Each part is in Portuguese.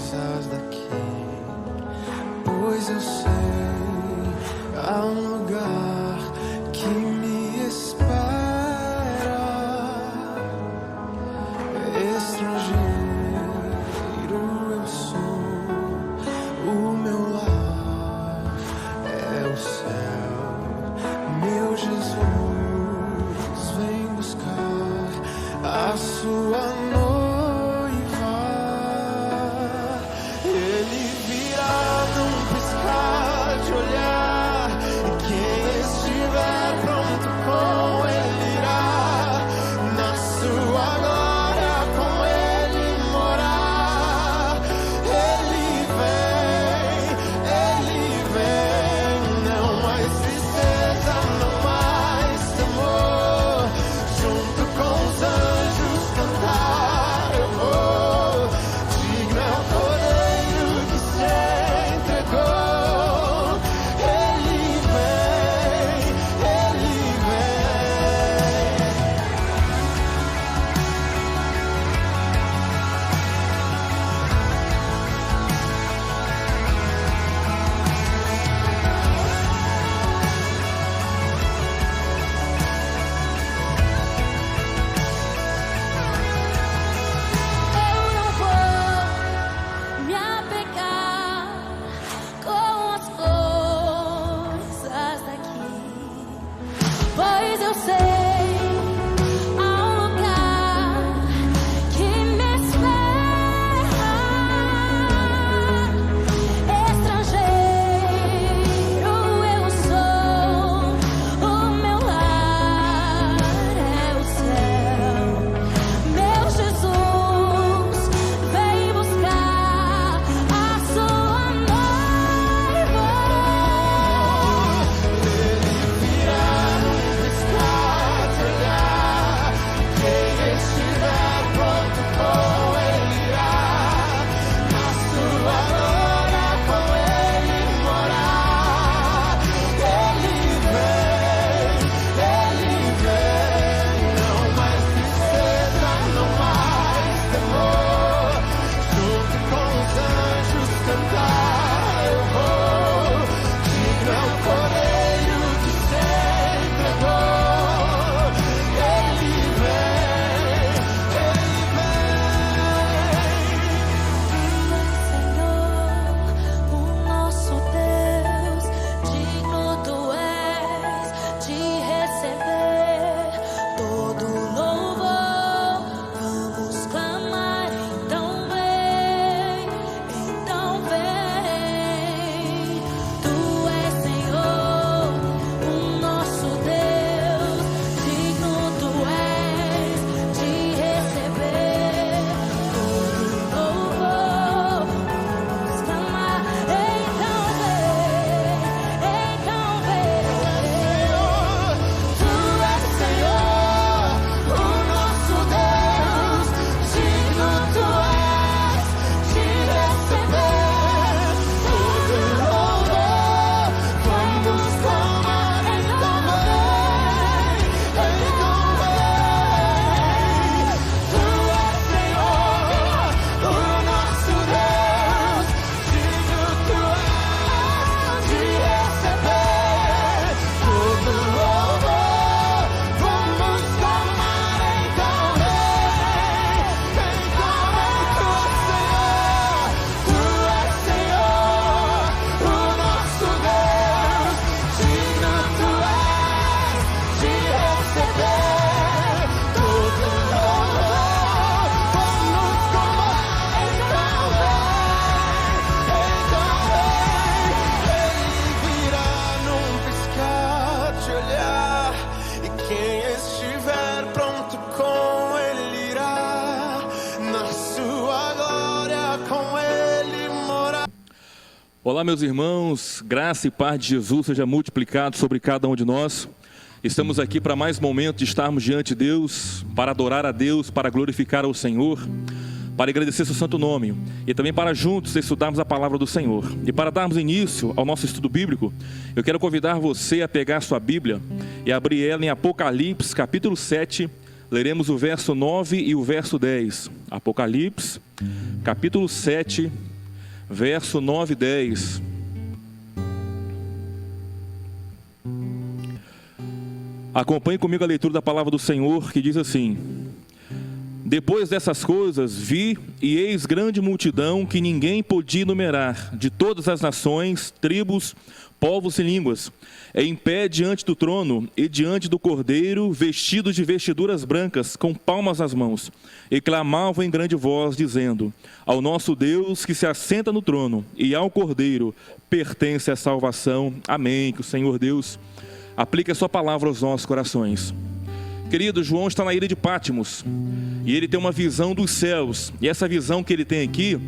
sais daqui, pois eu sei, há um lugar que me espera. Estrangeiro eu sou, o meu lar é o céu. Meu Jesus vem buscar a sua noiva. Ele virá num piscar de olhar, e quem estiver pronto com ele irá na sua glória com ele morar. Ele vem, não mais tristeza, não mais temor. Junto com os anjos cantar eu vou. Digno é o Cordeiro que se entregou. Ele vem, ele vem. Eu não vou me apegar com as coisas daqui, pois eu sei, há um lugar que me espera. Estrangeiro eu sou, o meu lar é o céu. Meu Jesus vem buscar a sua noiva. Ele virá num piscar de olhar, quem estiver pronto com ele irá na sua glória com ele morar. Ele vem, não mais tristeza, não mais temor. Junto com os anjos cantar eu vou. Digno é o Cordeiro que se entregou. Ele vem, Senhor, o nosso Deus, digno tu és de receber todo louvor. Vamos clamar, então vem, então vem. Tu és Senhor, o nosso Deus, digno tu és de receber todo louvor. Vamos clamar, então vem. Tu és Senhor, o nosso Deus, digno tu és de receber todo louvor. Vamos clamar, então vem. Tu és Senhor, o nosso Deus, digno tu és de receber todo louvor. Vamos clamar, então vem. Tu és Senhor, o nosso Deus, digno tu és de receber todo louvor. Vamos clamar, então vem. Ele virá num piscar de olhar, e quem estiver pronto com ele irá na sua glória com ele morar. Olá, meus irmãos, graça e paz de Jesus seja multiplicado sobre cada um de nós. Estamos aqui para mais momento de estarmos diante de Deus, para adorar a Deus, para glorificar ao Senhor, para agradecer seu santo nome e também para juntos estudarmos a palavra do Senhor. E para darmos início ao nosso estudo bíblico, eu quero convidar você a pegar sua Bíblia e abrir ela em Apocalipse, capítulo 7, leremos o verso 9 e o verso 10. Apocalipse, capítulo 7, verso 9 e 10. Acompanhe comigo a leitura da palavra do Senhor, que diz assim: depois dessas coisas vi, e eis grande multidão que ninguém podia enumerar, de todas as nações, tribos, povos e línguas, em pé diante do trono e diante do Cordeiro, vestidos de vestiduras brancas, com palmas nas mãos, e clamavam em grande voz, dizendo: ao nosso Deus que se assenta no trono e ao Cordeiro pertence a salvação. Amém. Que o Senhor Deus aplique a sua palavra aos nossos corações. Querido, João está na ilha de Patmos e ele tem uma visão dos céus, e essa visão que ele tem aqui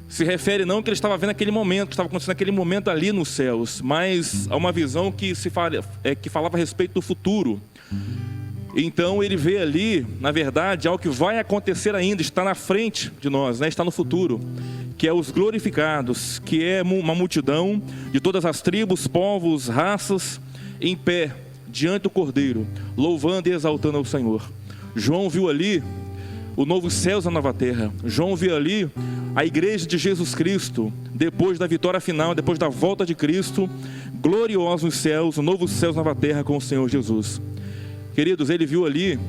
se refere não que ele estava vendo aquele momento, que estava acontecendo naquele momento ali nos céus, mas a uma visão que falava a respeito do futuro. Então ele vê ali, na verdade, algo que vai acontecer ainda, está na frente de nós, né? Está no futuro, que é os glorificados, que é uma multidão de todas as tribos, povos, raças, em pé diante do Cordeiro, louvando e exaltando ao Senhor. João viu ali o novo céus e a nova terra. João viu ali a igreja de Jesus Cristo, depois da vitória final, depois da volta de Cristo, gloriosos céus, o novo céus e a nova terra com o Senhor Jesus. Queridos, ele viu ali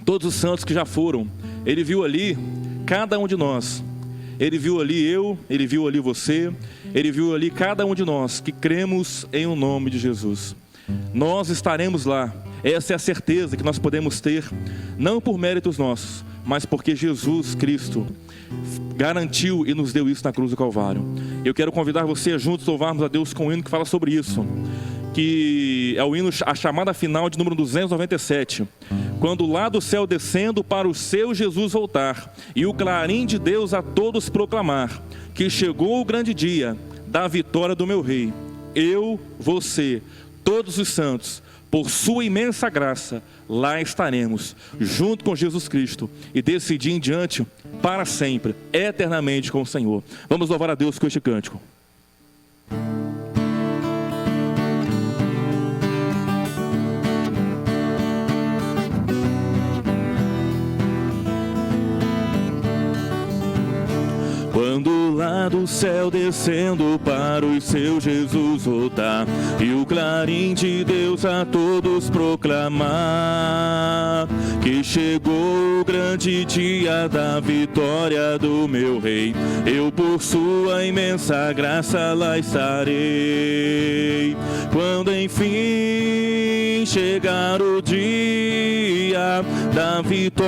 todos os santos que já foram, ele viu ali cada um de nós, ele viu ali eu, ele viu ali você, ele viu ali cada um de nós que cremos em o nome de Jesus. Nós estaremos lá. Essa é a certeza que nós podemos ter, não por méritos nossos, mas porque Jesus Cristo garantiu e nos deu isso na cruz do Calvário. Eu quero convidar você a juntos louvarmos a Deus com um hino que fala sobre isso, que é o hino, a chamada final de número 297. Quando lá do céu descendo para o seu Jesus voltar, e o clarim de Deus a todos proclamar, que chegou o grande dia da vitória do meu Rei. Eu, você, todos os santos, por sua imensa graça, lá estaremos, junto com Jesus Cristo, e desse dia em diante, para sempre, eternamente com o Senhor. Vamos louvar a Deus com este cântico. Quando lá do céu descendo para o seu Jesus voltar, e o clarim de Deus a todos proclamar, que chegou o grande dia da vitória do meu Rei, eu por sua imensa graça lá estarei. Quando enfim chegar o dia da vitória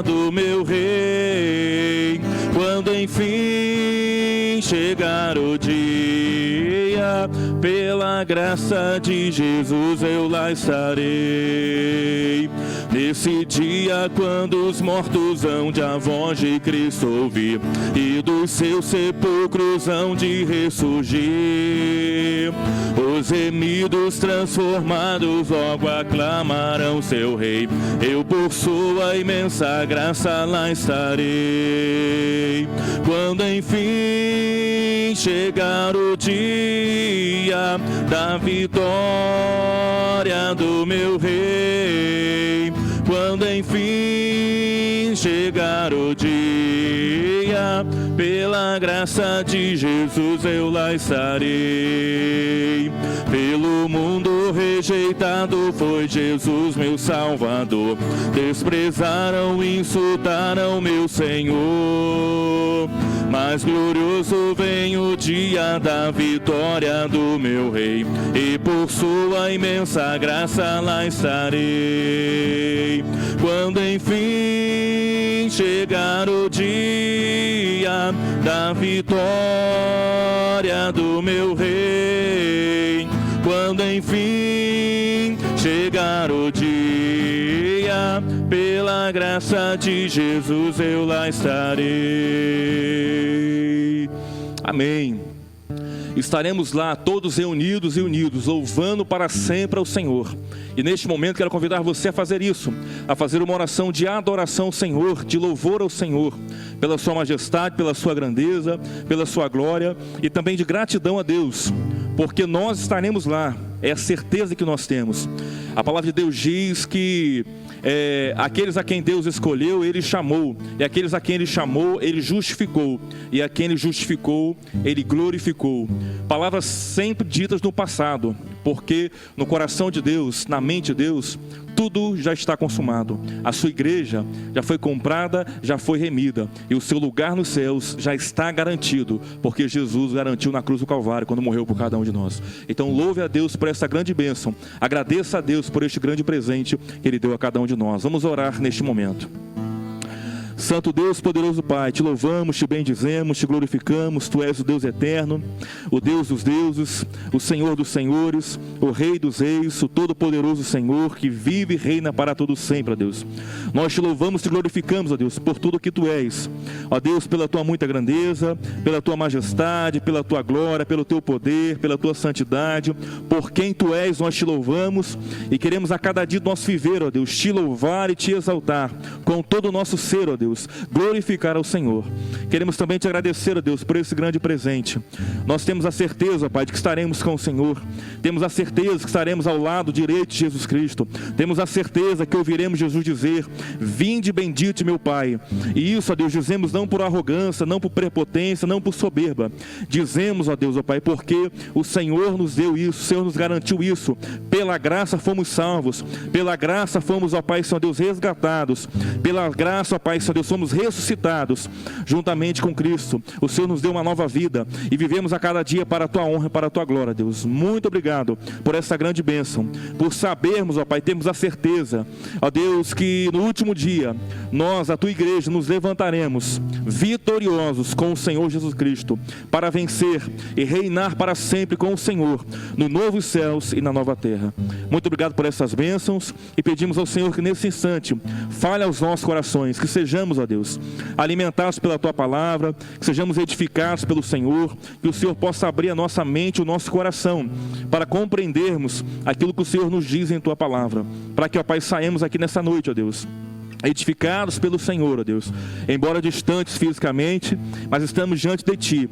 do meu Rei, quando enfim chegar o dia, pela graça de Jesus eu lá estarei. Nesse dia, quando os mortos hão de a voz de Cristo ouvir, e dos seus sepulcros hão de ressurgir, os remidos transformados logo aclamarão seu Rei. Eu por sua imensa graça lá estarei. Quando enfim chegar o dia da vitória do meu Rei, quando enfim chegar o dia, pela graça de Jesus eu lá estarei. Pelo mundo rejeitado foi Jesus meu Salvador, desprezaram e insultaram meu Senhor, mas glorioso vem o dia da vitória do meu Rei, e por sua imensa graça lá estarei. Quando enfim chegar o dia da vitória do meu Rei, quando enfim chegar o dia, pela graça de Jesus eu lá estarei. Amém. Estaremos lá todos reunidos e unidos, louvando para sempre ao Senhor. E neste momento quero convidar você a fazer isso, a fazer uma oração de adoração ao Senhor, de louvor ao Senhor, pela sua majestade, pela sua grandeza, pela sua glória, e também de gratidão a Deus, porque nós estaremos lá, é a certeza que nós temos. A palavra de Deus diz que aqueles a quem Deus escolheu, Ele chamou, e aqueles a quem Ele chamou, Ele justificou, e a quem Ele justificou, Ele glorificou. Palavras sempre ditas no passado, porque no coração de Deus, na mente de Deus, tudo já está consumado. A sua igreja já foi comprada, já foi remida, e o seu lugar nos céus já está garantido, porque Jesus garantiu na cruz do Calvário, quando morreu por cada um de nós. Então louve a Deus por essa grande bênção, agradeça a Deus por este grande presente que Ele deu a cada um de nós. Vamos orar neste momento. Santo Deus, poderoso Pai, te louvamos, te bendizemos, te glorificamos. Tu és o Deus eterno, o Deus dos deuses, o Senhor dos senhores, o Rei dos reis, o todo-poderoso Senhor, que vive e reina para todo sempre, ó Deus. Nós te louvamos, te glorificamos, ó Deus, por tudo que tu és, ó Deus, pela tua muita grandeza, pela tua majestade, pela tua glória, pelo teu poder, pela tua santidade, por quem tu és. Nós te louvamos e queremos a cada dia do nosso viver, ó Deus, te louvar e te exaltar com todo o nosso ser, ó Deus, glorificar ao Senhor. Queremos também te agradecer, ó Deus, por esse grande presente. Nós temos a certeza, Pai, de que estaremos com o Senhor. Temos a certeza que estaremos ao lado direito de Jesus Cristo. Temos a certeza que ouviremos Jesus dizer: vinde bendito, meu Pai. E isso, ó Deus, dizemos não por arrogância, não por prepotência, não por soberba. Dizemos, ó Deus, ó Pai, porque o Senhor nos deu isso, o Senhor nos garantiu isso. Pela graça fomos salvos. Pela graça fomos, ó Pai, Senhor Deus, resgatados. Pela graça, ó Pai, Senhor Deus, somos ressuscitados juntamente com Cristo. O Senhor nos deu uma nova vida e vivemos a cada dia para a tua honra e para a tua glória, Deus. Muito obrigado por essa grande bênção, por sabermos, ó Pai, temos a certeza, ó Deus, que no último dia nós, a tua igreja, nos levantaremos vitoriosos com o Senhor Jesus Cristo, para vencer e reinar para sempre com o Senhor no novo céus e na nova terra. Muito obrigado por essas bênçãos e pedimos ao Senhor que nesse instante fale aos nossos corações, que sejamos, ó Deus, alimentados pela tua palavra, que sejamos edificados pelo Senhor, que o Senhor possa abrir a nossa mente, o nosso coração, para compreendermos aquilo que o Senhor nos diz em tua palavra, para que, ó Pai, saímos aqui nessa noite, ó Deus, edificados pelo Senhor, ó Deus, embora distantes fisicamente, mas estamos diante de ti,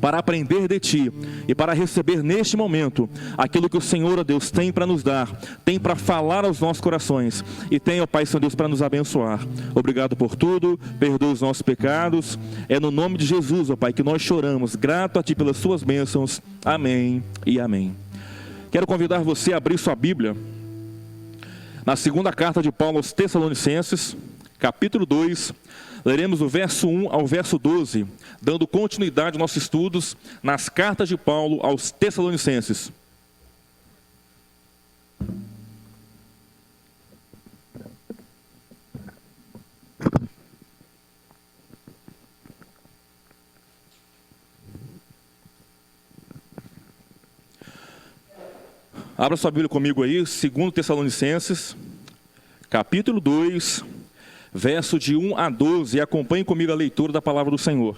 para aprender de ti e para receber neste momento aquilo que o Senhor, ó Deus, tem para nos dar, tem para falar aos nossos corações e tem, ó Pai, Senhor Deus, para nos abençoar. Obrigado por tudo, perdoa os nossos pecados. É no nome de Jesus, ó Pai, que nós choramos, grato a ti pelas suas bênçãos. Amém e amém. Quero convidar você a abrir sua Bíblia na segunda carta de Paulo aos Tessalonicenses, capítulo 2, leremos o verso 1 ao verso 12, dando continuidade aos nossos estudos nas cartas de Paulo aos Tessalonicenses. Abra sua Bíblia comigo aí, 2 Tessalonicenses, capítulo 2, verso de 1 a 12, e acompanhe comigo a leitura da palavra do Senhor.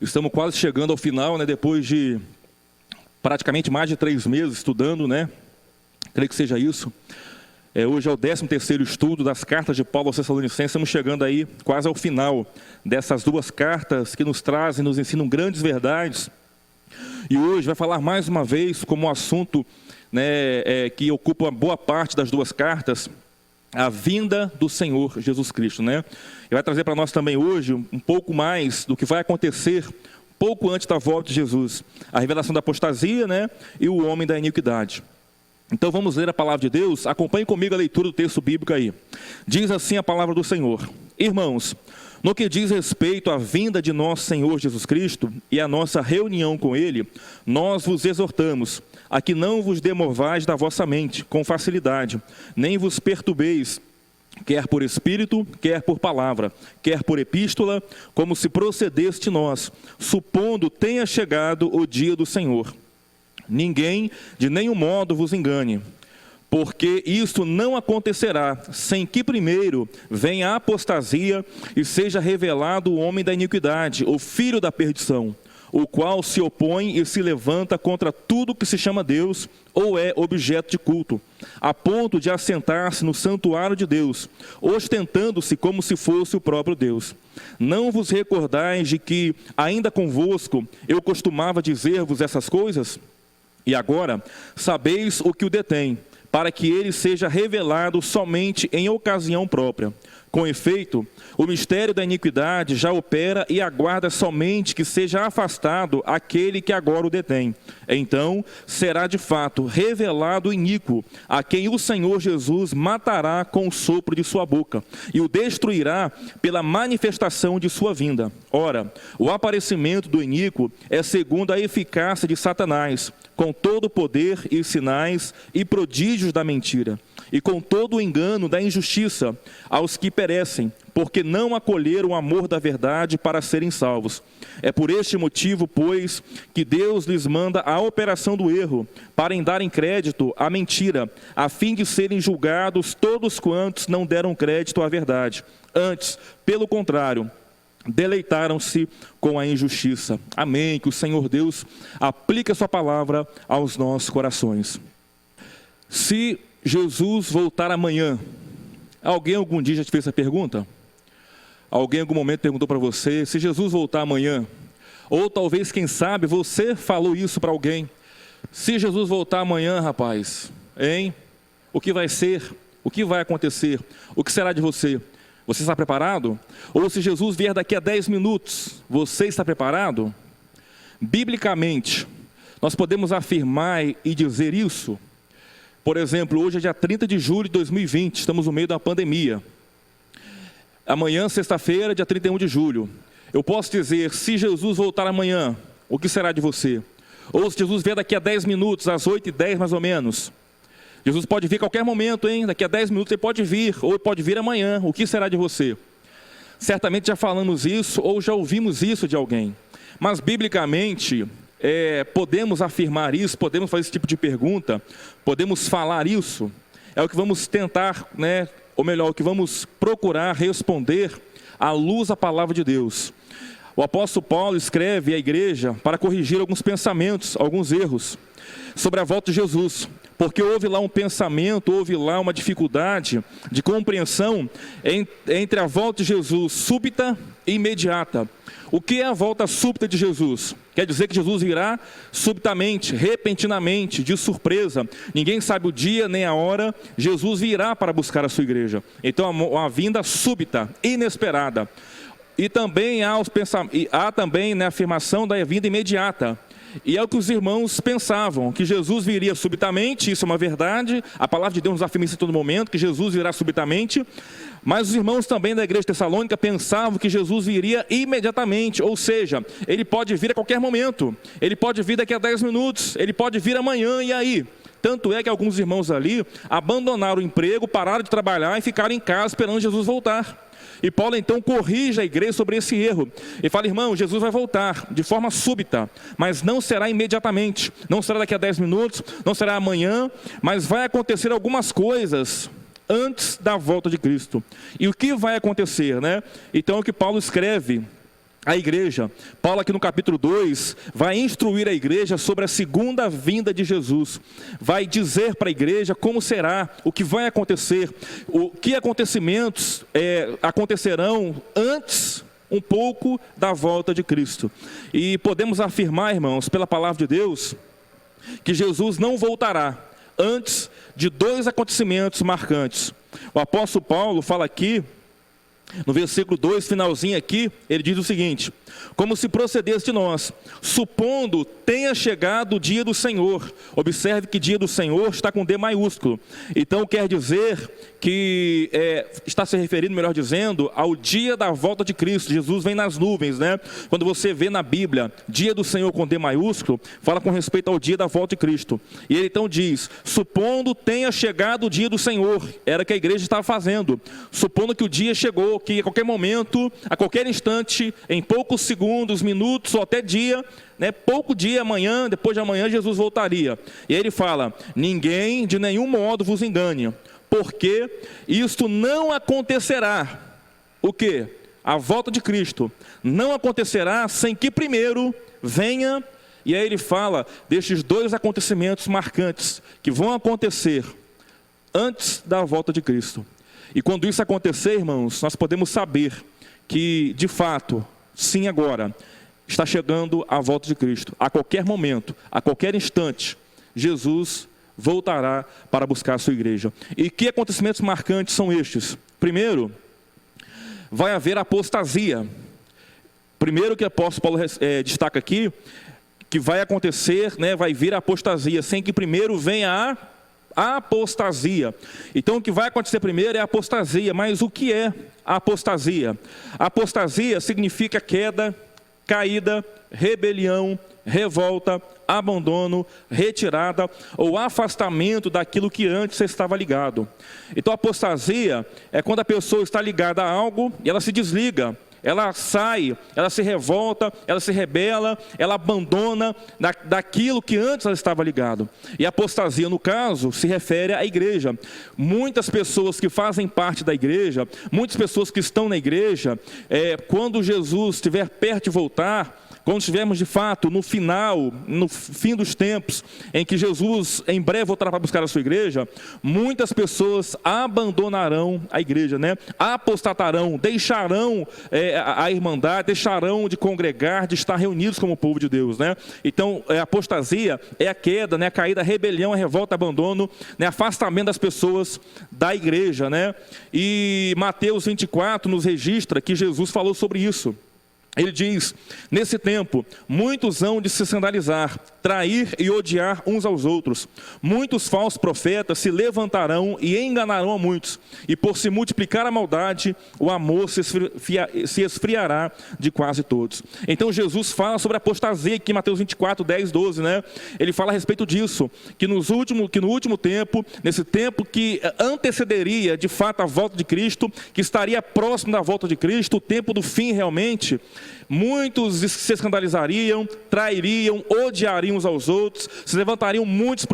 Estamos quase chegando ao final, né, depois de praticamente mais de 3 meses estudando, né? Creio que seja isso. Hoje é o 13º estudo das cartas de Paulo aos Tessalonicenses. Estamos chegando aí quase ao final dessas duas cartas que nos trazem, nos ensinam grandes verdades. E hoje vai falar mais uma vez como assunto, né, que ocupa boa parte das duas cartas, a vinda do Senhor Jesus Cristo, né? E vai trazer para nós também hoje um pouco mais do que vai acontecer pouco antes da volta de Jesus, a revelação da apostasia, né, e o homem da iniquidade. Então vamos ler a palavra de Deus. Acompanhe comigo a leitura do texto bíblico aí. Diz assim a palavra do Senhor: irmãos, no que diz respeito à vinda de nosso Senhor Jesus Cristo e à nossa reunião com Ele, nós vos exortamos a que não vos demovais da vossa mente com facilidade, nem vos perturbeis, quer por espírito, quer por palavra, quer por epístola, como se procedeste nós, supondo tenha chegado o dia do Senhor. Ninguém de nenhum modo vos engane, porque isto não acontecerá sem que primeiro venha a apostasia e seja revelado o homem da iniquidade, o filho da perdição, o qual se opõe e se levanta contra tudo que se chama Deus ou é objeto de culto, a ponto de assentar-se no santuário de Deus, ostentando-se como se fosse o próprio Deus. Não vos recordais de que, ainda convosco, eu costumava dizer-vos essas coisas? E agora, sabeis o que o detém, para que ele seja revelado somente em ocasião própria. Com efeito, o mistério da iniquidade já opera e aguarda somente que seja afastado aquele que agora o detém. Então, será de fato revelado o iníquo, a quem o Senhor Jesus matará com o sopro de sua boca, e o destruirá pela manifestação de sua vinda. Ora, o aparecimento do iníquo é segundo a eficácia de Satanás, com todo o poder e sinais e prodígios da mentira, e com todo o engano da injustiça aos que perecem, porque não acolheram o amor da verdade para serem salvos. É por este motivo, pois, que Deus lhes manda a operação do erro, para em darem crédito à mentira, a fim de serem julgados todos quantos não deram crédito à verdade. Antes, pelo contrário, deleitaram-se com a injustiça. Amém. Que o Senhor Deus aplique a sua palavra aos nossos corações. Se Jesus voltar amanhã, alguém algum dia já te fez essa pergunta? Alguém em algum momento perguntou para você, se Jesus voltar amanhã, ou talvez, quem sabe, você falou isso para alguém, se Jesus voltar amanhã, rapaz, hein? O que vai ser? O que vai acontecer? O que será de você? Você está preparado? Ou se Jesus vier daqui a 10 minutos, você está preparado? Biblicamente, nós podemos afirmar e dizer isso. Por exemplo, hoje é dia 30 de julho de 2020, estamos no meio da pandemia. Amanhã, sexta-feira, dia 31 de julho. Eu posso dizer, se Jesus voltar amanhã, o que será de você? Ou se Jesus vier daqui a 10 minutos, às 8h10 mais ou menos. Jesus pode vir a qualquer momento, hein? Daqui a 10 minutos ele pode vir, ou pode vir amanhã. O que será de você? Certamente já falamos isso, ou já ouvimos isso de alguém. Mas, biblicamente, podemos afirmar isso, podemos fazer esse tipo de pergunta, podemos falar isso. É o que vamos tentar, ou melhor, o que vamos procurar responder à luz da palavra de Deus. O apóstolo Paulo escreve à igreja para corrigir alguns pensamentos, alguns erros sobre a volta de Jesus, porque houve lá um pensamento, houve lá uma dificuldade de compreensão entre a volta de Jesus súbita e imediata. O que é a volta súbita de Jesus? Quer dizer que Jesus virá subitamente, repentinamente, de surpresa. Ninguém sabe o dia nem a hora. Jesus virá para buscar a sua igreja. Então, uma vinda súbita, inesperada. E também há também a afirmação da vinda imediata. E é o que os irmãos pensavam, que Jesus viria subitamente, isso é uma verdade. A palavra de Deus nos afirma isso em todo momento, que Jesus virá subitamente. Mas os irmãos também da igreja de Tessalônica pensavam que Jesus viria imediatamente, ou seja, ele pode vir a qualquer momento, ele pode vir daqui a 10 minutos, ele pode vir amanhã, e aí? Tanto é que alguns irmãos ali abandonaram o emprego, pararam de trabalhar e ficaram em casa esperando Jesus voltar. E Paulo então corrige a igreja sobre esse erro. Ele fala, irmão, Jesus vai voltar de forma súbita, mas não será imediatamente, não será daqui a 10 minutos, não será amanhã, mas vai acontecer algumas coisas antes da volta de Cristo. E o que vai acontecer, Então é o que Paulo escreve à igreja. Paulo aqui no capítulo 2 vai instruir a igreja sobre a segunda vinda de Jesus. Vai dizer para a igreja como será, o que vai acontecer, o que acontecimentos acontecerão antes um pouco da volta de Cristo. E podemos afirmar, irmãos, pela palavra de Deus, que Jesus não voltará antes de 2 acontecimentos marcantes. O apóstolo Paulo fala aqui, no versículo 2, finalzinho aqui, ele diz o seguinte: como se procedesse de nós, supondo tenha chegado o dia do Senhor. Observe que dia do Senhor está com D maiúsculo. Então quer dizer que está se referindo, melhor dizendo, ao dia da volta de Cristo. Jesus vem nas nuvens, Quando você vê na Bíblia, dia do Senhor com D maiúsculo, fala com respeito ao dia da volta de Cristo. E ele então diz, supondo tenha chegado o dia do Senhor. Era o que a igreja estava fazendo. Supondo que o dia chegou, que a qualquer momento, a qualquer instante, em poucos segundos, minutos ou até dia, pouco dia, amanhã, depois de amanhã, Jesus voltaria. E aí ele fala, ninguém de nenhum modo vos engane, porque isto não acontecerá. O quê? A volta de Cristo não acontecerá sem que primeiro venha. E aí ele fala destes 2 acontecimentos marcantes que vão acontecer antes da volta de Cristo. E quando isso acontecer, irmãos, nós podemos saber que, de fato, sim, agora, está chegando a volta de Cristo. A qualquer momento, a qualquer instante, Jesus voltará para buscar a sua igreja. E que acontecimentos marcantes são estes? Primeiro, vai haver apostasia. Primeiro que o apóstolo Paulo destaca aqui, que vai acontecer, né, vai vir a apostasia, sem que primeiro venha a apostasia. Então o que vai acontecer primeiro é a apostasia. Mas o que é a apostasia? A apostasia significa queda, caída, rebelião, revolta, abandono, retirada ou afastamento daquilo que antes estava ligado. Então a apostasia é quando a pessoa está ligada a algo e ela se desliga. Ela sai, ela se revolta, ela se rebela, ela abandona daquilo que antes ela estava ligado. E a apostasia, no caso, se refere à igreja. Muitas pessoas que fazem parte da igreja, muitas pessoas que estão na igreja, quando Jesus estiver perto de voltar, quando estivermos de fato no final, no fim dos tempos, em que Jesus em breve voltará para buscar a sua igreja, muitas pessoas abandonarão a igreja, né? Apostatarão, deixarão a irmandade, deixarão de congregar, de estar reunidos como povo de Deus, né? Então, a apostasia é a queda, né? A caída, a rebelião, a revolta, abandono, né? Afastamento das pessoas da igreja, né? E Mateus 24 nos registra que Jesus falou sobre isso. Ele diz: nesse tempo, muitos hão de se escandalizar, trair e odiar uns aos outros. Muitos falsos profetas se levantarão e enganarão a muitos. E por se multiplicar a maldade, o amor se esfriará de quase todos. Então Jesus fala sobre a apostasia aqui em Mateus 24, 10, 12, né? Ele fala a respeito disso, que no último tempo, nesse tempo que antecederia de fato a volta de Cristo, que estaria próximo da volta de Cristo, o tempo do fim realmente, muitos se escandalizariam, trairiam, odiariam uns aos outros, se levantariam muitos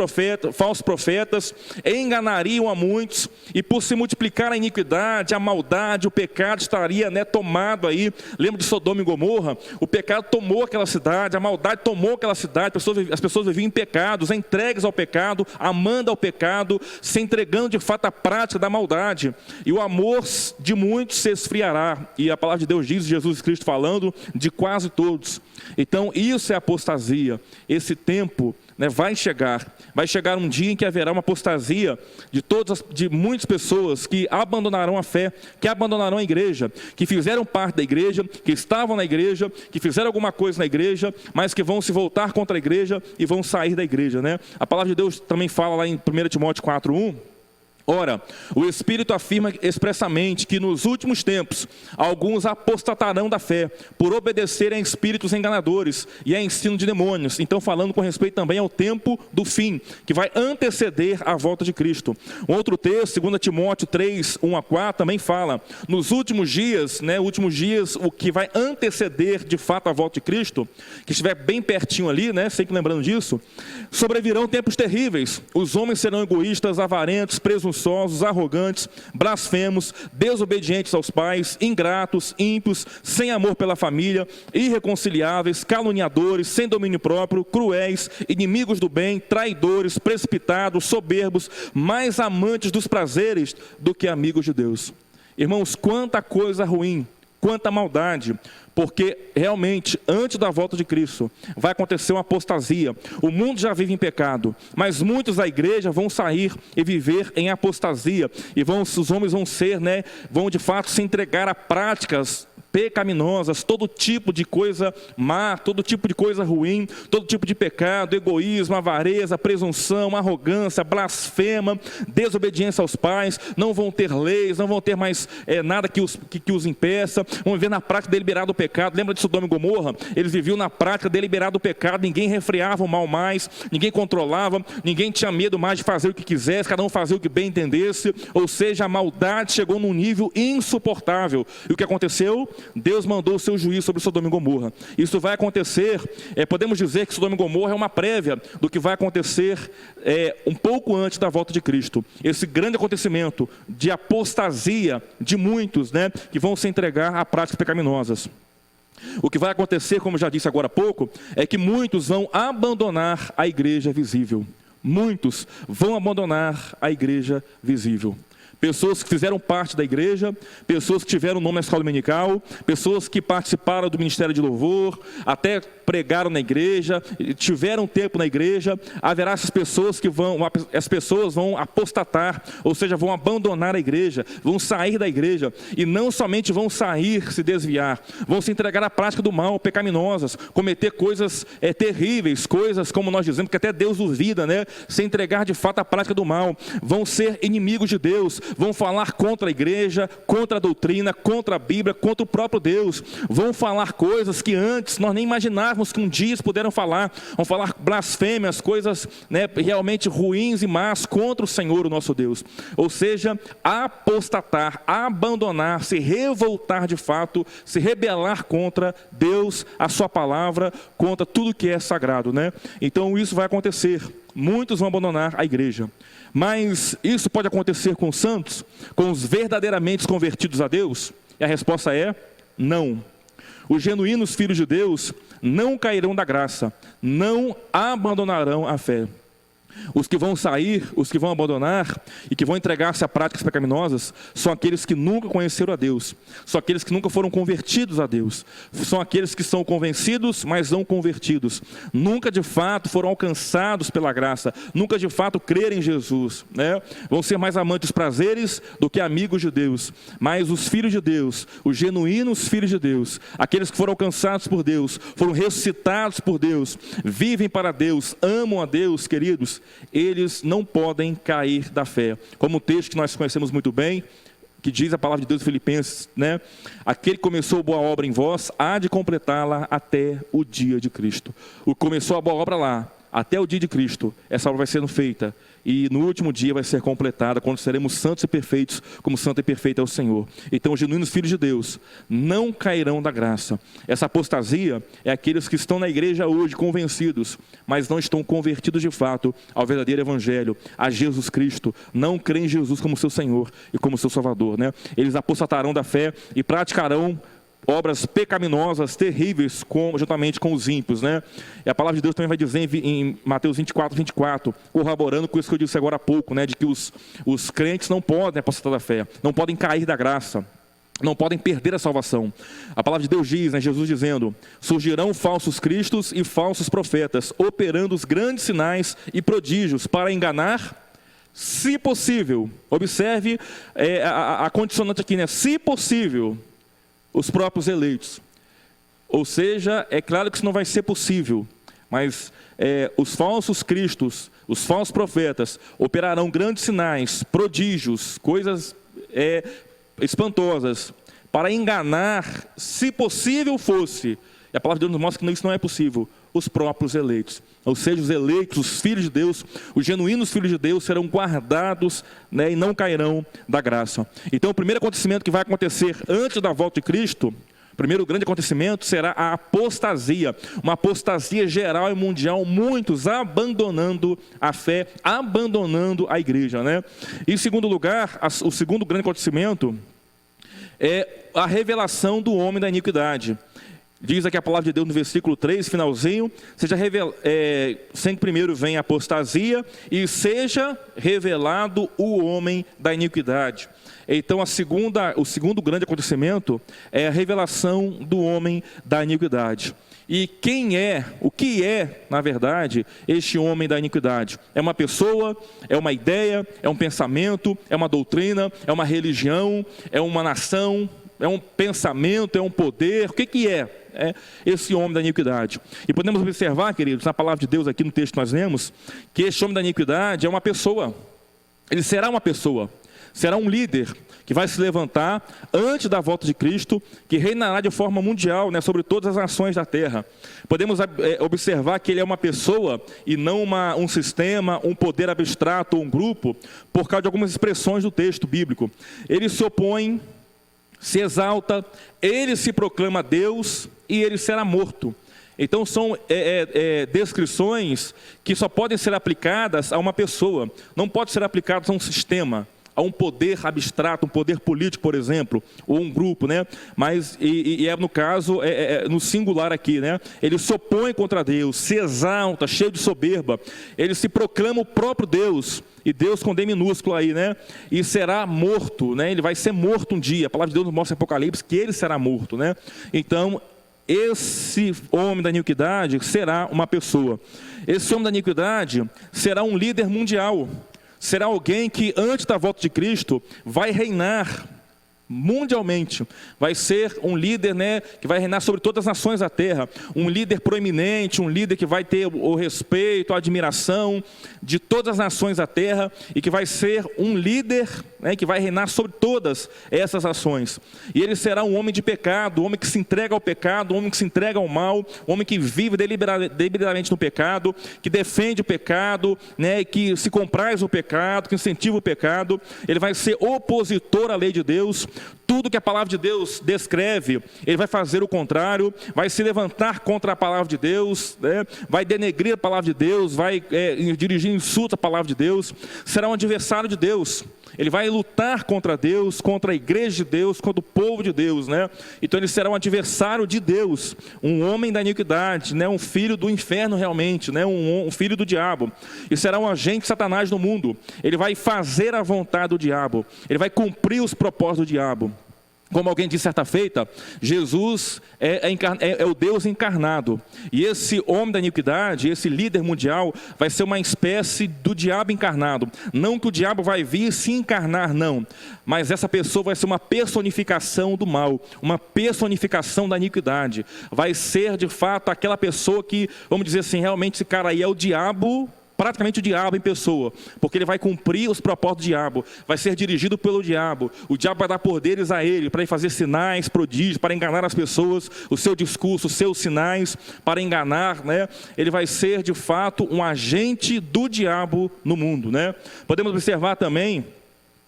falsos profetas, enganariam a muitos, e por se multiplicar a iniquidade, a maldade, o pecado estaria, né, tomado aí. Lembra de Sodoma e Gomorra? O pecado tomou aquela cidade, a maldade tomou aquela cidade, as pessoas viviam em pecados, entregues ao pecado, amando ao pecado, se entregando de fato à prática da maldade, e o amor de muitos se esfriará. E a palavra de Deus diz, Jesus Cristo falando, de quase todos. Então isso é apostasia. Esse tempo, né, vai chegar um dia em que haverá uma apostasia de muitas pessoas que abandonarão a fé, que abandonarão a igreja, que fizeram parte da igreja, que estavam na igreja, que fizeram alguma coisa na igreja, mas que vão se voltar contra a igreja e vão sair da igreja, né? A palavra de Deus também fala lá em 1 Timóteo 4:1. Ora, o Espírito afirma expressamente que nos últimos tempos alguns apostatarão da fé por obedecerem a espíritos enganadores e a ensino de demônios. Então, falando com respeito também ao tempo do fim, que vai anteceder a volta de Cristo. Um outro texto, 2 Timóteo 3, 1-4, também fala: nos últimos dias, né, o que vai anteceder de fato a volta de Cristo, que estiver bem pertinho ali, né, sempre lembrando disso, sobrevirão tempos terríveis. Os homens serão egoístas, avarentos, presunçosos, arrogantes, blasfemos, desobedientes aos pais, ingratos, ímpios, sem amor pela família, irreconciliáveis, caluniadores, sem domínio próprio, cruéis, inimigos do bem, traidores, precipitados, soberbos, mais amantes dos prazeres do que amigos de Deus. Irmãos, quanta coisa ruim, quanta maldade, porque realmente, antes da volta de Cristo, vai acontecer uma apostasia. O mundo já vive em pecado, mas muitos da igreja vão sair e viver em apostasia, e os homens vão de fato se entregar a práticas pecaminosas, todo tipo de coisa má, todo tipo de coisa ruim, todo tipo de pecado, egoísmo, avareza, presunção, arrogância, blasfema, desobediência aos pais. Não vão ter leis, não vão ter mais nada que os impeça, vão viver na prática deliberada do pecado. Lembra de Sodoma e Gomorra? Eles viviam na prática deliberada do pecado, ninguém refreava o mal mais, ninguém controlava, ninguém tinha medo mais de fazer o que quisesse, cada um fazia o que bem entendesse, ou seja, a maldade chegou num nível insuportável. E o que aconteceu? Deus mandou o seu juízo sobre Sodoma e Gomorra. Isso vai acontecer, podemos dizer que Sodoma e Gomorra é uma prévia do que vai acontecer um pouco antes da volta de Cristo. Esse grande acontecimento de apostasia de muitos, né, que vão se entregar a práticas pecaminosas. O que vai acontecer, como já disse agora há pouco, é que muitos vão abandonar a igreja visível. Muitos vão abandonar a igreja visível. pessoas que fizeram parte da igreja, pessoas que tiveram nome na escola dominical, pessoas que participaram do ministério de louvor, até pregaram na igreja, tiveram tempo na igreja. Haverá essas pessoas as pessoas vão apostatar, ou seja, vão abandonar a igreja, vão sair da igreja, e não somente vão sair, se desviar, vão se entregar à prática do mal, pecaminosas, cometer coisas terríveis, coisas como nós dizemos que até Deus duvida, né? Se entregar de fato à prática do mal, vão ser inimigos de Deus, vão falar contra a igreja, contra a doutrina, contra a Bíblia, contra o próprio Deus, vão falar coisas que antes nós nem imaginávamos que um dia eles puderam falar, vão falar blasfêmias, coisas, né, realmente ruins e más contra o Senhor, o nosso Deus. Ou seja, apostatar, abandonar, se revoltar de fato, se rebelar contra Deus, a sua palavra, contra tudo que é sagrado, né? Então isso vai acontecer, muitos vão abandonar a igreja. Mas isso pode acontecer com os santos, com os verdadeiramente convertidos a Deus? E a resposta é não. Os genuínos filhos de Deus não cairão da graça, não abandonarão a fé. Os que vão sair, os que vão abandonar e que vão entregar-se a práticas pecaminosas são aqueles que nunca conheceram a Deus, são aqueles que nunca foram convertidos a Deus, são aqueles que são convencidos, mas não convertidos, nunca de fato foram alcançados pela graça, nunca de fato creram em Jesus, né? Vão ser mais amantes dos prazeres do que amigos de Deus. Mas os filhos de Deus, os genuínos filhos de Deus, aqueles que foram alcançados por Deus, foram ressuscitados por Deus, vivem para Deus, amam a Deus, queridos, eles não podem cair da fé. Como o texto que nós conhecemos muito bem, que diz a palavra de Deus em Filipenses, né? Aquele que começou boa obra em vós, há de completá-la até o dia de Cristo. O que começou a boa obra lá, até o dia de Cristo, essa obra vai sendo feita. E no último dia vai ser completada, quando seremos santos e perfeitos, como santo e perfeito é o Senhor. Então os genuínos filhos de Deus não cairão da graça. Essa apostasia é aqueles que estão na igreja hoje convencidos, mas não estão convertidos de fato ao verdadeiro evangelho, a Jesus Cristo. Não creem em Jesus como seu Senhor e como seu Salvador, né? Eles apostatarão da fé e praticarão obras pecaminosas, terríveis, juntamente com os ímpios, né? E a palavra de Deus também vai dizer em Mateus 24, corroborando com isso que eu disse agora há pouco, né? De que os crentes não podem apostatar da fé, não podem cair da graça, não podem perder a salvação. A palavra de Deus diz, né? Jesus dizendo: surgirão falsos cristos e falsos profetas, operando os grandes sinais e prodígios para enganar, se possível, observe a condicionante aqui, né? Se possível, os próprios eleitos. Ou seja, é claro que isso não vai ser possível, mas os falsos cristos, os falsos profetas operarão grandes sinais, prodígios, coisas espantosas, para enganar, se possível fosse, e a palavra de Deus nos mostra que isso não é possível, os próprios eleitos. Ou seja, os eleitos, os filhos de Deus, os genuínos filhos de Deus serão guardados, né, e não cairão da graça. Então o primeiro acontecimento que vai acontecer antes da volta de Cristo, o primeiro grande acontecimento será a apostasia, uma apostasia geral e mundial, muitos abandonando a fé, abandonando a igreja, né? Em segundo lugar, o segundo grande acontecimento é a revelação do homem da iniquidade. Diz aqui a palavra de Deus no versículo 3, finalzinho: sem que primeiro venha a apostasia e seja revelado o homem da iniquidade. Então o segundo grande acontecimento é a revelação do homem da iniquidade. E o que é, na verdade, este homem da iniquidade? É uma pessoa, é uma ideia, é um pensamento, é uma doutrina, é uma religião, é uma nação, é um pensamento, é um poder? O que é esse homem da iniquidade? E podemos observar, queridos, na palavra de Deus aqui no texto que nós lemos, que este homem da iniquidade é uma pessoa. Ele será uma pessoa, será um líder que vai se levantar antes da volta de Cristo, que reinará de forma mundial, né, sobre todas as nações da terra. Podemos observar que ele é uma pessoa e não um sistema, um poder abstrato ou um grupo, por causa de algumas expressões do texto bíblico. Ele se opõe, se exalta, ele se proclama Deus e ele será morto. Então são descrições que só podem ser aplicadas a uma pessoa, não podem ser aplicadas a um sistema, a um poder abstrato, um poder político, por exemplo, ou um grupo, né? Mas no caso, no singular aqui, né? Ele se opõe contra Deus, se exalta, cheio de soberba, ele se proclama o próprio Deus e Deus com D minúsculo aí, né? E será morto, né? Ele vai ser morto um dia. A palavra de Deus nos mostra em Apocalipse que ele será morto, né? Então, esse homem da iniquidade será uma pessoa. Esse homem da iniquidade será um líder mundial. Será alguém que antes da volta de Cristo vai reinar mundialmente, vai ser um líder, né, que vai reinar sobre todas as nações da terra, um líder proeminente, um líder que vai ter o respeito, a admiração de todas as nações da terra e que vai ser um líder, né, que vai reinar sobre todas essas nações. E ele será um homem de pecado, um homem que se entrega ao pecado, um homem que se entrega ao mal, um homem que vive deliberadamente no pecado, que defende o pecado, né, que se compraz o pecado, que incentiva o pecado. Ele vai ser opositor à lei de Deus. Tudo que a palavra de Deus descreve, ele vai fazer o contrário, vai se levantar contra a palavra de Deus, né? Vai denegrir a palavra de Deus, vai dirigir insulto à palavra de Deus, será um adversário de Deus. Ele vai lutar contra Deus, contra a igreja de Deus, contra o povo de Deus, né? Então ele será um adversário de Deus, um homem da iniquidade, né? Um filho do inferno realmente, né? Um filho do diabo. E será um agente de Satanás no mundo. Ele vai fazer a vontade do diabo, ele vai cumprir os propósitos do diabo. Como alguém disse certa feita, Jesus é o Deus encarnado. E esse homem da iniquidade, esse líder mundial, vai ser uma espécie do diabo encarnado. Não que o diabo vai vir se encarnar, não. Mas essa pessoa vai ser uma personificação do mal, uma personificação da iniquidade. Vai ser, de fato, aquela pessoa que, vamos dizer assim, realmente esse cara aí é o diabo, praticamente o diabo em pessoa, porque ele vai cumprir os propósitos do diabo, vai ser dirigido pelo diabo. O diabo vai dar poderes a ele para ele fazer sinais, prodígios, para enganar as pessoas, o seu discurso, os seus sinais, para enganar, né? Ele vai ser de fato um agente do diabo no mundo, né? Podemos observar também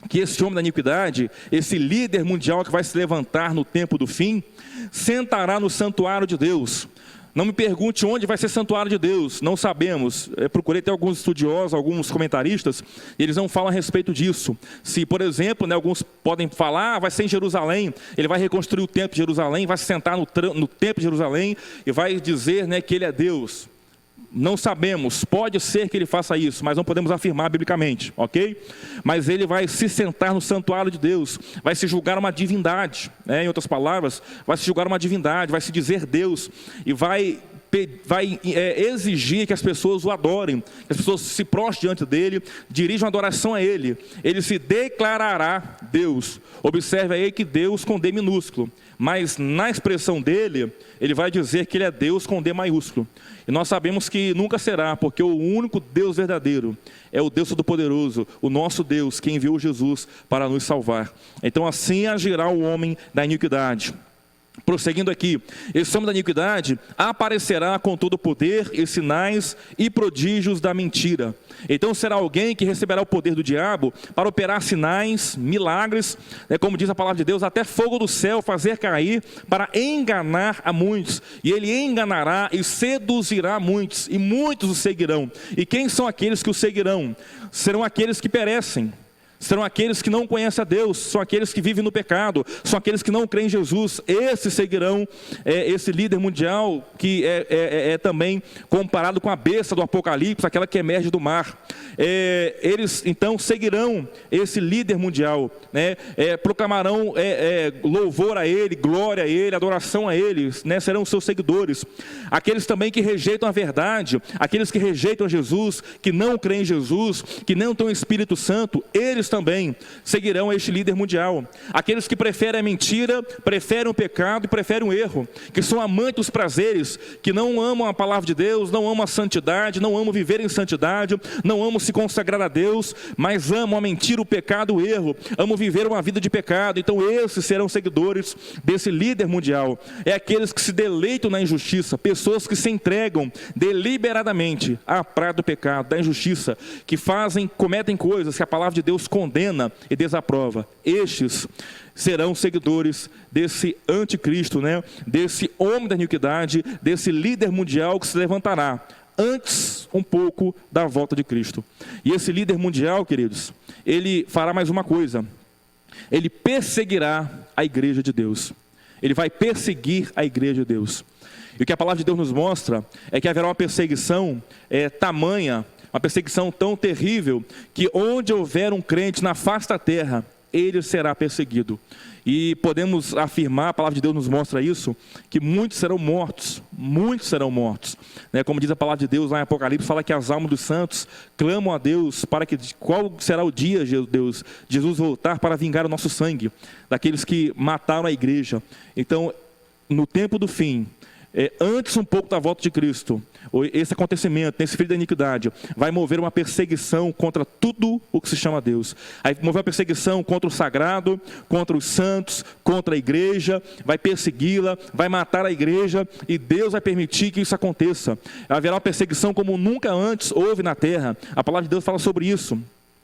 que esse homem da iniquidade, esse líder mundial que vai se levantar no tempo do fim, sentará no santuário de Deus. Não me pergunte onde vai ser santuário de Deus, não sabemos. Eu procurei ter alguns estudiosos, alguns comentaristas, e eles não falam a respeito disso. Se, por exemplo, né, alguns podem falar, vai ser em Jerusalém, ele vai reconstruir o templo de Jerusalém, vai se sentar no templo de Jerusalém e vai dizer, né, que ele é Deus. Não sabemos, pode ser que ele faça isso, mas não podemos afirmar biblicamente, ok? Mas ele vai se sentar no santuário de Deus, vai se julgar uma divindade, né? Em outras palavras, vai se julgar uma divindade, vai se dizer Deus, e vai exigir que as pessoas o adorem, que as pessoas se prostrem diante dele, dirijam adoração a ele. Ele se declarará Deus. Observe aí que Deus com D minúsculo, mas na expressão dele, ele vai dizer que ele é Deus com D maiúsculo. E nós sabemos que nunca será, porque o único Deus verdadeiro é o Deus Todo-Poderoso, o nosso Deus, que enviou Jesus para nos salvar. Então assim agirá o homem da iniquidade. Prosseguindo aqui, esse homem da iniquidade aparecerá com todo o poder e sinais e prodígios da mentira. Então será alguém que receberá o poder do diabo para operar sinais, milagres, como diz a palavra de Deus, até fogo do céu fazer cair, para enganar a muitos. E ele enganará e seduzirá muitos, e muitos o seguirão. E quem são aqueles que o seguirão? Serão aqueles que perecem. Serão aqueles que não conhecem a Deus, são aqueles que vivem no pecado, são aqueles que não creem em Jesus. Esses seguirão esse líder mundial que é também comparado com a besta do Apocalipse, aquela que emerge do mar. Eles então seguirão esse líder mundial, né? Proclamarão louvor a ele, glória a ele, adoração a ele, né? Serão seus seguidores. Aqueles também que rejeitam a verdade, aqueles que rejeitam Jesus, que não creem em Jesus, que não têm o Espírito Santo, eles também seguirão este líder mundial. Aqueles que preferem a mentira, preferem o pecado e preferem o erro, que são amantes dos prazeres, que não amam a palavra de Deus, não amam a santidade, não amam viver em santidade, não amam se consagrar a Deus, mas amam a mentira, o pecado, o erro, amam viver uma vida de pecado. Então esses serão seguidores desse líder mundial. É aqueles que se deleitam na injustiça, pessoas que se entregam deliberadamente à prática do pecado, da injustiça, que cometem coisas que a palavra de Deus condena e desaprova. Estes serão seguidores desse anticristo, né? Desse homem da iniquidade, desse líder mundial que se levantará antes um pouco da volta de Cristo. E esse líder mundial, queridos, ele fará mais uma coisa: ele perseguirá a igreja de Deus. Ele vai perseguir a igreja de Deus. E o que a palavra de Deus nos mostra é que haverá uma perseguição tamanha, uma perseguição tão terrível, que onde houver um crente na face da terra, ele será perseguido. E podemos afirmar, a palavra de Deus nos mostra isso, que muitos serão mortos, né? Como diz a palavra de Deus lá em Apocalipse, fala que as almas dos santos clamam a Deus para que, qual será o dia, Deus, Jesus voltar para vingar o nosso sangue, daqueles que mataram a igreja. Então, no tempo do fim, antes um pouco da volta de Cristo, esse acontecimento, esse filho da iniquidade, vai mover uma perseguição contra tudo o que se chama Deus. Vai mover uma perseguição contra o sagrado, contra os santos, contra a igreja, vai persegui-la, vai matar a igreja, e Deus vai permitir que isso aconteça. Haverá uma perseguição como nunca antes houve na terra. A palavra de Deus fala sobre isso.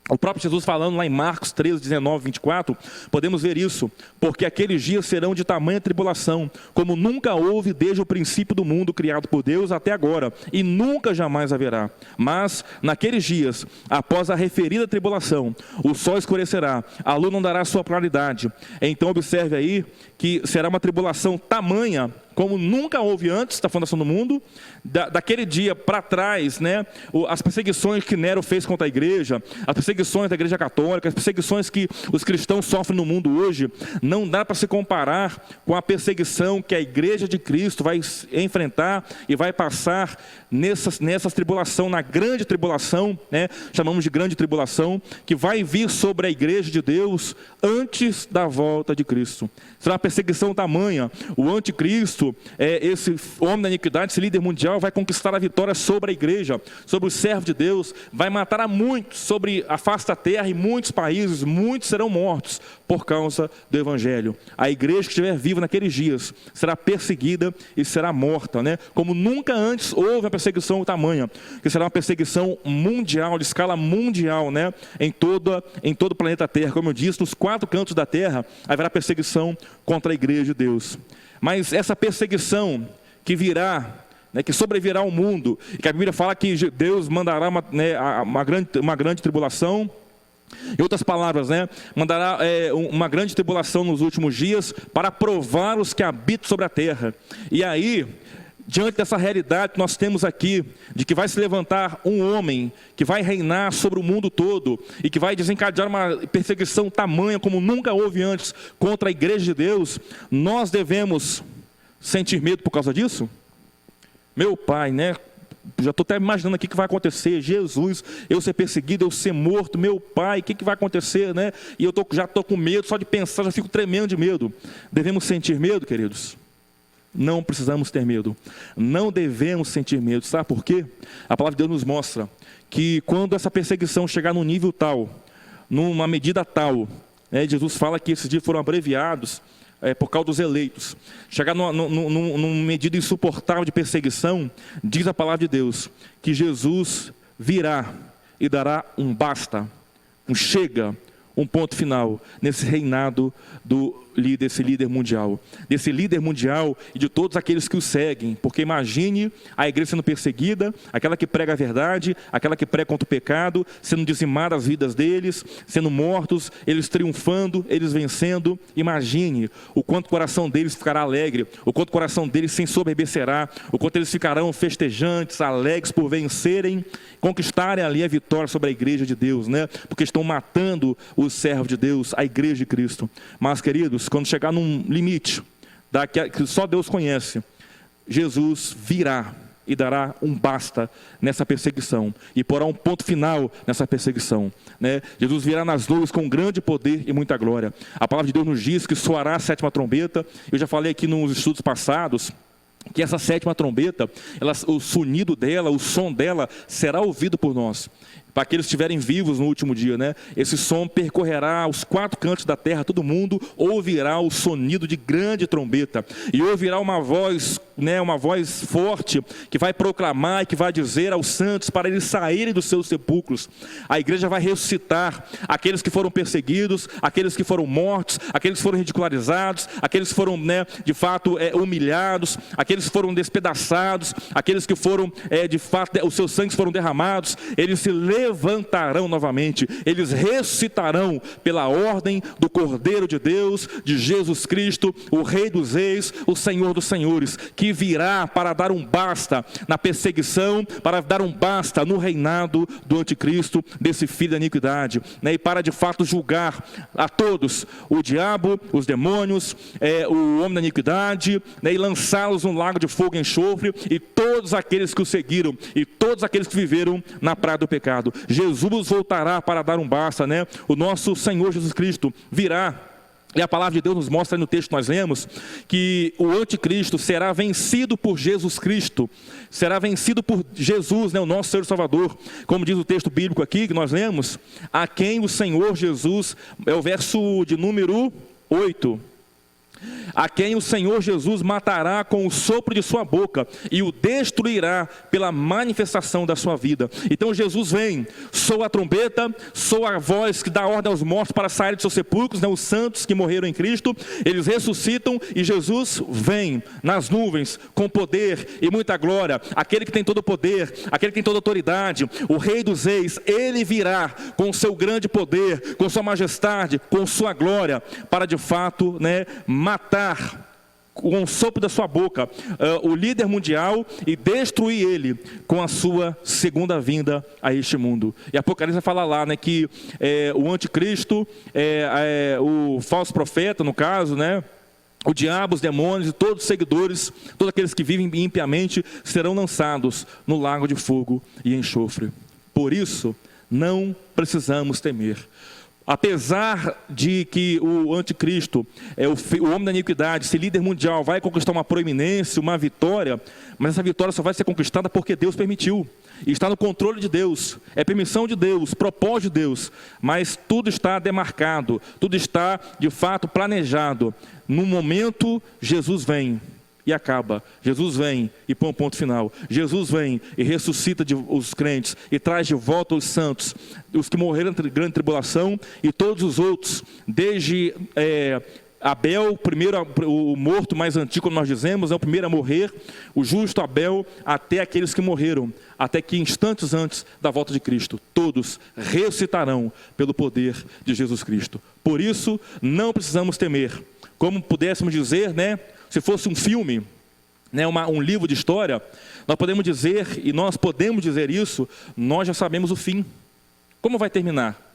O próprio Jesus falando lá em Marcos 13, 19, 24, podemos ver isso. Porque aqueles dias serão de tamanha tribulação, como nunca houve desde o princípio do mundo criado por Deus até agora, e nunca jamais haverá. Mas naqueles dias, após a referida tribulação, o sol escurecerá, a lua não dará sua claridade. Então observe aí que será uma tribulação tamanha, como nunca houve antes da fundação do mundo. Daquele dia para trás, né, as perseguições que Nero fez contra a igreja, as perseguições da igreja católica, as perseguições que os cristãos sofrem no mundo hoje, não dá para se comparar com a perseguição que a igreja de Cristo vai enfrentar e vai passar nessa tribulação, na grande tribulação, né, chamamos de grande tribulação, que vai vir sobre a igreja de Deus antes da volta de Cristo. Será uma perseguição tamanha. O anticristo, esse homem da iniquidade, esse líder mundial, vai conquistar a vitória sobre a igreja, sobre os servos de Deus, vai matar a muitos sobre a face da terra, e muitos países, muitos serão mortos por causa do evangelho. A igreja que estiver viva naqueles dias será perseguida e será morta, né? Como nunca antes houve uma perseguição tamanha, que será uma perseguição mundial, de escala mundial, né? Em todo o planeta Terra. Como eu disse, nos 4 cantos da terra haverá perseguição contra a igreja de Deus. Mas essa perseguição que virá, né, que sobrevirá ao mundo, e que a Bíblia fala que Deus mandará uma grande tribulação. Em outras palavras, né, mandará uma grande tribulação nos últimos dias para provar os que habitam sobre a terra. E aí, diante dessa realidade que nós temos aqui, de que vai se levantar um homem que vai reinar sobre o mundo todo e que vai desencadear uma perseguição tamanha como nunca houve antes contra a igreja de Deus, nós devemos sentir medo por causa disso? Meu pai, né? Já estou até imaginando aqui o que vai acontecer. Jesus, eu ser perseguido, eu ser morto, meu pai, o que vai acontecer, né? E eu já estou com medo, só de pensar, já fico tremendo de medo. Devemos sentir medo, queridos? Não precisamos ter medo, não devemos sentir medo. Sabe por quê? A palavra de Deus nos mostra que quando essa perseguição chegar num nível tal, numa medida tal, né, Jesus fala que esses dias foram abreviados por causa dos eleitos. Chegar numa medida insuportável de perseguição, diz a palavra de Deus que Jesus virá e dará um basta, um chega, um ponto final nesse reinado desse líder mundial e de todos aqueles que o seguem. Porque imagine a igreja sendo perseguida, aquela que prega a verdade, aquela que prega contra o pecado, sendo dizimada as vidas deles, sendo mortos, eles triunfando, eles vencendo. Imagine o quanto o coração deles ficará alegre, o quanto o coração deles se ensoberbecerá, o quanto eles ficarão festejantes, alegres por vencerem, conquistarem ali a vitória sobre a igreja de Deus, né? Porque estão matando os servos de Deus, a igreja de Cristo. Mas, queridos, quando chegar num limite que só Deus conhece, Jesus virá e dará um basta nessa perseguição e porá um ponto final nessa perseguição, né? Jesus virá nas nuvens com grande poder e muita glória. A palavra de Deus nos diz que soará a 7ª trombeta. Eu já falei aqui nos estudos passados que essa 7ª trombeta, o sonido dela, o som dela será ouvido por nós. Para aqueles que estiverem vivos no último dia, né? Esse som percorrerá os 4 cantos da terra, todo mundo ouvirá o sonido de grande trombeta, e ouvirá uma voz, né, uma voz forte, que vai proclamar e que vai dizer aos santos para eles saírem dos seus sepulcros. A igreja vai ressuscitar aqueles que foram perseguidos, aqueles que foram mortos, aqueles que foram ridicularizados, aqueles que foram, né, de fato humilhados, aqueles que foram despedaçados, aqueles que foram, de fato, os seus sangues foram derramados. Eles se levantarão novamente, eles ressuscitarão pela ordem do Cordeiro de Deus, de Jesus Cristo, o Rei dos Reis, o Senhor dos Senhores, que virá para dar um basta na perseguição, para dar um basta no reinado do anticristo, desse filho da iniquidade, né? E para de fato julgar a todos, o diabo, os demônios, o homem da iniquidade, né? E lançá-los no lago de fogo e enxofre, e todos aqueles que o seguiram, e todos aqueles que viveram na praia do pecado. Jesus voltará para dar um basta, né? O nosso Senhor Jesus Cristo virá. E a palavra de Deus nos mostra no texto que nós lemos, que o anticristo será vencido por Jesus Cristo, será vencido por Jesus, né, o nosso Senhor e Salvador, como diz o texto bíblico aqui que nós lemos, a quem o Senhor Jesus, é o verso de número 8, a quem o Senhor Jesus matará com o sopro de sua boca e o destruirá pela manifestação da sua vida. Então Jesus vem, soa a trombeta, soa a voz que dá ordem aos mortos para saírem de seus sepulcros, né? Os santos que morreram em Cristo, eles ressuscitam e Jesus vem nas nuvens com poder e muita glória. Aquele que tem todo o poder, aquele que tem toda a autoridade, o Rei dos Reis, ele virá com o seu grande poder, com sua majestade, com sua glória, para de fato, né, matar com o sopro da sua boca o líder mundial e destruir ele com a sua segunda vinda a este mundo. E Apocalipse fala lá, né, que o anticristo, o falso profeta, no caso, né, o diabo, os demônios e todos os seguidores, todos aqueles que vivem impiamente, serão lançados no lago de fogo e enxofre. Por isso, não precisamos temer. Apesar de que o anticristo, o homem da iniquidade, esse líder mundial, vai conquistar uma proeminência, uma vitória, mas essa vitória só vai ser conquistada porque Deus permitiu. E está no controle de Deus, é permissão de Deus, propósito de Deus, mas tudo está demarcado, tudo está de fato planejado. No momento, Jesus vem e acaba. Jesus vem e põe um ponto final. Jesus vem e ressuscita os crentes e traz de volta os santos, os que morreram em grande tribulação e todos os outros, desde Abel, o morto mais antigo, como nós dizemos, é o primeiro a morrer, o justo Abel, até aqueles que morreram, até que instantes antes da volta de Cristo, todos ressuscitarão pelo poder de Jesus Cristo. Por isso, não precisamos temer. Como pudéssemos dizer, né, se fosse um filme, né, um livro de história, nós podemos dizer isso, nós já sabemos o fim. Como vai terminar?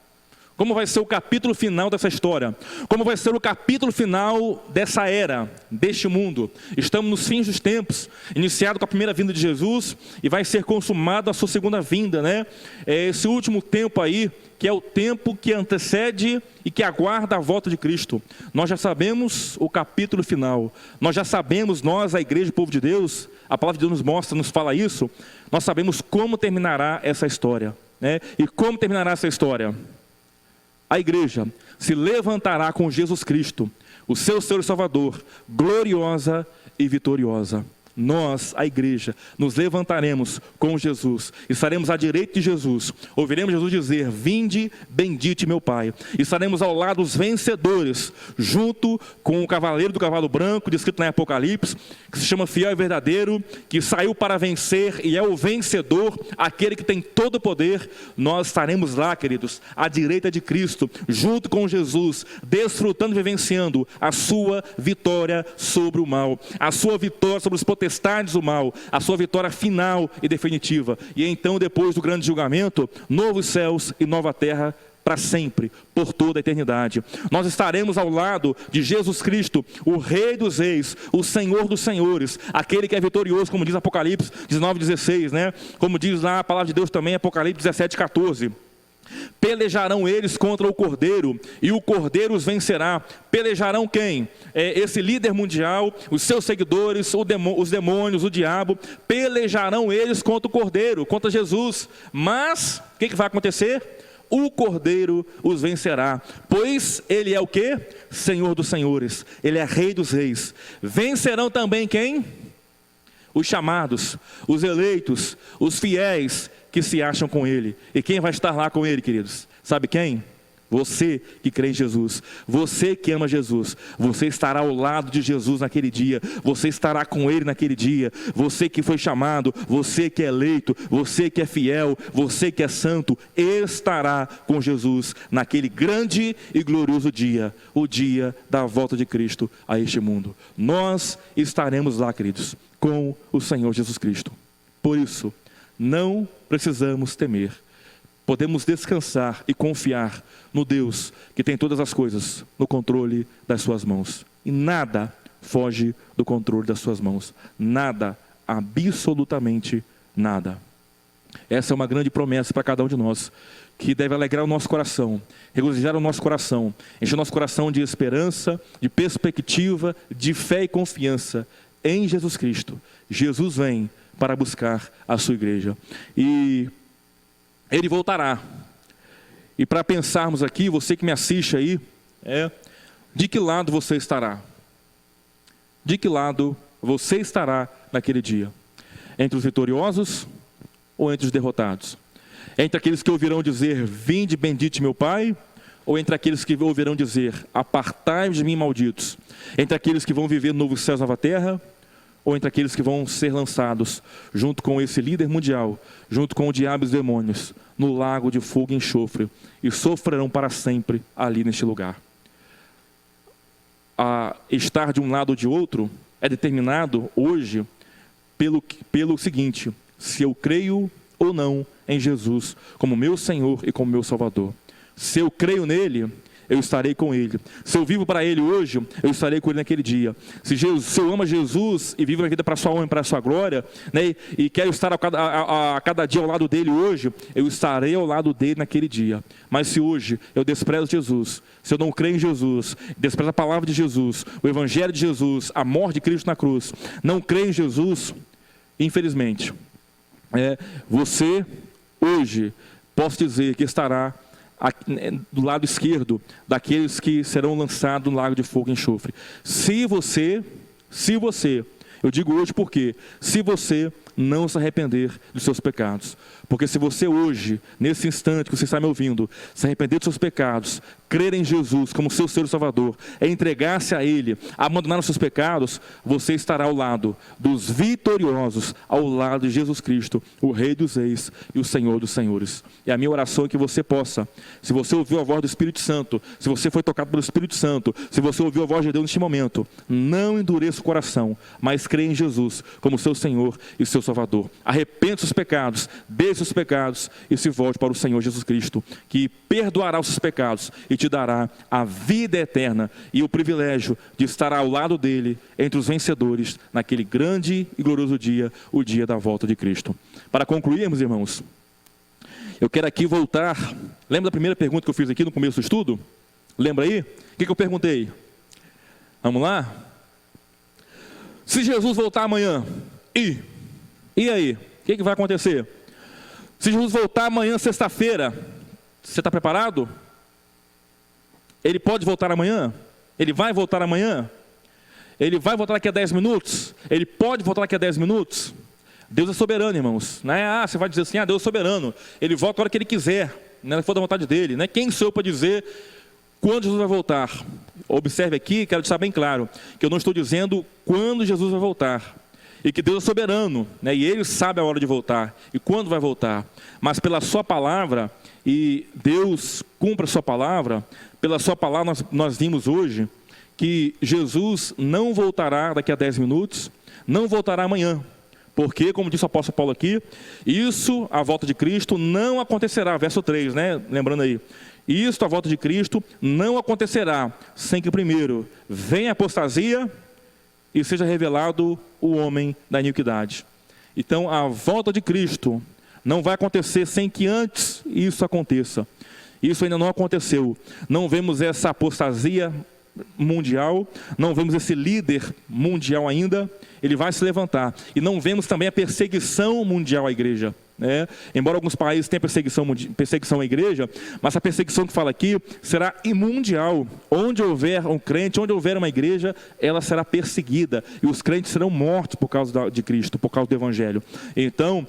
Como vai ser o capítulo final dessa história? Como vai ser o capítulo final dessa era, deste mundo? Estamos nos fins dos tempos, iniciado com a primeira vinda de Jesus, e vai ser consumado a sua segunda vinda, né? Esse último tempo aí, que é o tempo que antecede e que aguarda a volta de Cristo. Nós já sabemos o capítulo final. Nós já sabemos, nós, a igreja, o povo de Deus, a palavra de Deus nos mostra, nos fala isso. Nós sabemos como terminará essa história, né? E como terminará essa história? A igreja se levantará com Jesus Cristo, o seu Senhor e Salvador, gloriosa e vitoriosa. Nós, a igreja, nos levantaremos com Jesus, estaremos à direita de Jesus, ouviremos Jesus dizer: vinde, bendite meu Pai. Estaremos ao lado dos vencedores, junto com o cavaleiro do cavalo branco, descrito na Apocalipse, que se chama fiel e verdadeiro, que saiu para vencer e é o vencedor, aquele que tem todo o poder. Nós estaremos lá, queridos, à direita de Cristo, junto com Jesus, desfrutando e vivenciando a sua vitória sobre o mal, a sua vitória sobre os potestades do mal, a sua vitória final e definitiva. E então, depois do grande julgamento, novos céus e nova terra para sempre, por toda a eternidade. Nós estaremos ao lado de Jesus Cristo, o Rei dos Reis, o Senhor dos Senhores, aquele que é vitorioso, como diz Apocalipse 19:16, né? Como diz lá a palavra de Deus também, Apocalipse 17:14. Pelejarão eles contra o Cordeiro, e o Cordeiro os vencerá. Pelejarão quem? Esse líder mundial, os seus seguidores, os demônios, o diabo. Pelejarão eles contra o Cordeiro, contra Jesus. Mas, o que vai acontecer? O Cordeiro os vencerá, pois ele é o quê? Senhor dos senhores, ele é Rei dos reis. Vencerão também quem? Os chamados, os eleitos, os fiéis que se acham com ele. E quem vai estar lá com ele, queridos? Sabe quem? Você que crê em Jesus, você que ama Jesus, você estará ao lado de Jesus naquele dia, você estará com Ele naquele dia. Você que foi chamado, você que é eleito, você que é fiel, você que é santo, estará com Jesus naquele grande e glorioso dia, o dia da volta de Cristo a este mundo. Nós estaremos lá, queridos, com o Senhor Jesus Cristo. Por isso, não precisamos temer. Podemos descansar e confiar no Deus que tem todas as coisas no controle das suas mãos. E nada foge do controle das suas mãos. Nada, absolutamente nada. Essa é uma grande promessa para cada um de nós, que deve alegrar o nosso coração, regozijar o nosso coração, encher o nosso coração de esperança, de perspectiva, de fé e confiança em Jesus Cristo. Jesus vem para buscar a sua igreja. E Ele voltará. E para pensarmos aqui, você que me assiste aí, de que lado você estará? De que lado você estará naquele dia? Entre os vitoriosos ou entre os derrotados? Entre aqueles que ouvirão dizer, vinde bendito meu Pai, ou entre aqueles que ouvirão dizer, apartai-vos de mim, malditos? Entre aqueles que vão viver novos céus, nova terra, ou entre aqueles que vão ser lançados, junto com esse líder mundial, junto com o diabo e os demônios, no lago de fogo e enxofre, e sofrerão para sempre ali neste lugar? A estar de um lado ou de outro é determinado hoje pelo seguinte: se eu creio ou não em Jesus como meu Senhor e como meu Salvador. Se eu creio nele, eu estarei com Ele. Se eu vivo para Ele hoje, eu estarei com Ele naquele dia. Se eu amo Jesus e vivo a vida para a sua honra e para a sua glória, né, e quero estar a cada dia ao lado dEle hoje, eu estarei ao lado dEle naquele dia. Mas se hoje eu desprezo Jesus, se eu não creio em Jesus, desprezo a palavra de Jesus, o Evangelho de Jesus, a morte de Cristo na cruz, não creio em Jesus, infelizmente, você hoje, posso dizer que estará do lado esquerdo daqueles que serão lançados no lago de fogo e enxofre. Se você, eu digo hoje porque, se você não se arrepender dos seus pecados. Porque se você hoje, nesse instante que você está me ouvindo, se arrepender dos seus pecados, crer em Jesus como seu Senhor e Salvador, entregar-se a Ele, abandonar os seus pecados, você estará ao lado dos vitoriosos, ao lado de Jesus Cristo, o Rei dos Reis e o Senhor dos Senhores. E a minha oração é que você possa, se você ouviu a voz do Espírito Santo, se você foi tocado pelo Espírito Santo, se você ouviu a voz de Deus neste momento, não endureça o coração, mas creia em Jesus como seu Senhor e seu Salvador. Arrependa os pecados, deixe os pecados e se volte para o Senhor Jesus Cristo, que perdoará os seus pecados e te dará a vida eterna e o privilégio de estar ao lado dele, entre os vencedores, naquele grande e glorioso dia, o dia da volta de Cristo. Para concluirmos, irmãos, eu quero aqui voltar. Lembra da primeira pergunta que eu fiz aqui no começo do estudo? Lembra aí? O que eu perguntei? Vamos lá? Se Jesus voltar amanhã, e aí? O que vai acontecer? Se Jesus voltar amanhã, sexta-feira, você está preparado? Ele pode voltar amanhã? Ele vai voltar amanhã? Ele vai voltar daqui a 10 minutos? Ele pode voltar daqui a 10 minutos? Deus é soberano, irmãos. Não é, você vai dizer assim, Deus é soberano. Ele volta a hora que Ele quiser, né? For da vontade dEle. Né? Quem sou eu para dizer quando Jesus vai voltar? Observe aqui, quero deixar bem claro, que eu não estou dizendo quando Jesus vai voltar. E que Deus é soberano, né? E Ele sabe a hora de voltar e quando vai voltar. Mas pela sua palavra, e Deus cumpre a sua palavra, pela sua palavra nós vimos hoje que Jesus não voltará daqui a 10 minutos, não voltará amanhã. Porque, como disse o apóstolo Paulo aqui, isso, a volta de Cristo, não acontecerá. Verso 3, né? Lembrando aí. Isto, a volta de Cristo, não acontecerá sem que primeiro venha a apostasia e seja revelado o homem da iniquidade. Então, a volta de Cristo não vai acontecer sem que antes isso aconteça. Isso ainda não aconteceu. Não vemos essa apostasia mundial, não vemos esse líder mundial ainda. Ele vai se levantar. E não vemos também a perseguição mundial à igreja. Embora alguns países tenham perseguição à igreja, mas a perseguição que fala aqui será mundial. Onde houver um crente, onde houver uma igreja, ela será perseguida, e os crentes serão mortos por causa de Cristo, por causa do Evangelho. Então,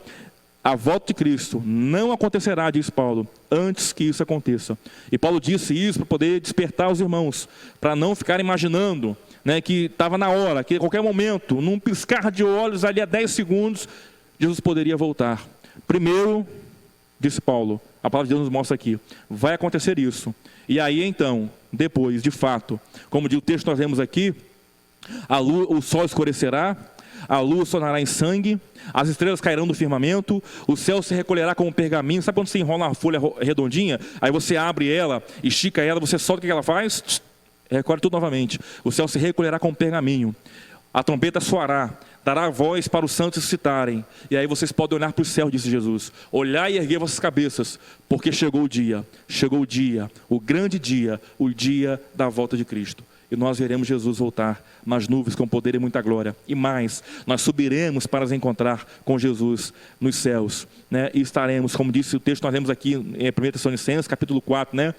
a volta de Cristo não acontecerá, diz Paulo, antes que isso aconteça. E Paulo disse isso para poder despertar os irmãos, para não ficar imaginando, né, que estava na hora, que a qualquer momento, num piscar de olhos, ali a 10 segundos, Jesus poderia voltar. Primeiro, disse Paulo, a palavra de Deus nos mostra aqui, vai acontecer isso. E aí então, depois, de fato, como diz o texto que nós lemos aqui, o sol escurecerá, a luz tornará em sangue, as estrelas cairão do firmamento, o céu se recolherá como um pergaminho. Sabe quando você enrola uma folha redondinha, aí você abre ela, estica ela, você solta, o que ela faz? Recolhe tudo novamente. O céu se recolherá como um pergaminho, a trombeta soará, dará voz para os santos citarem, e aí vocês podem olhar para o céu, disse Jesus, olhar e erguer vossas cabeças, porque chegou o dia, o grande dia, o dia da volta de Cristo. E nós veremos Jesus voltar nas nuvens com poder e muita glória. E mais, nós subiremos para nos encontrar com Jesus nos céus, né? E estaremos, como disse o texto que nós lemos aqui em 1 Tessalonicenses, capítulo 4, né?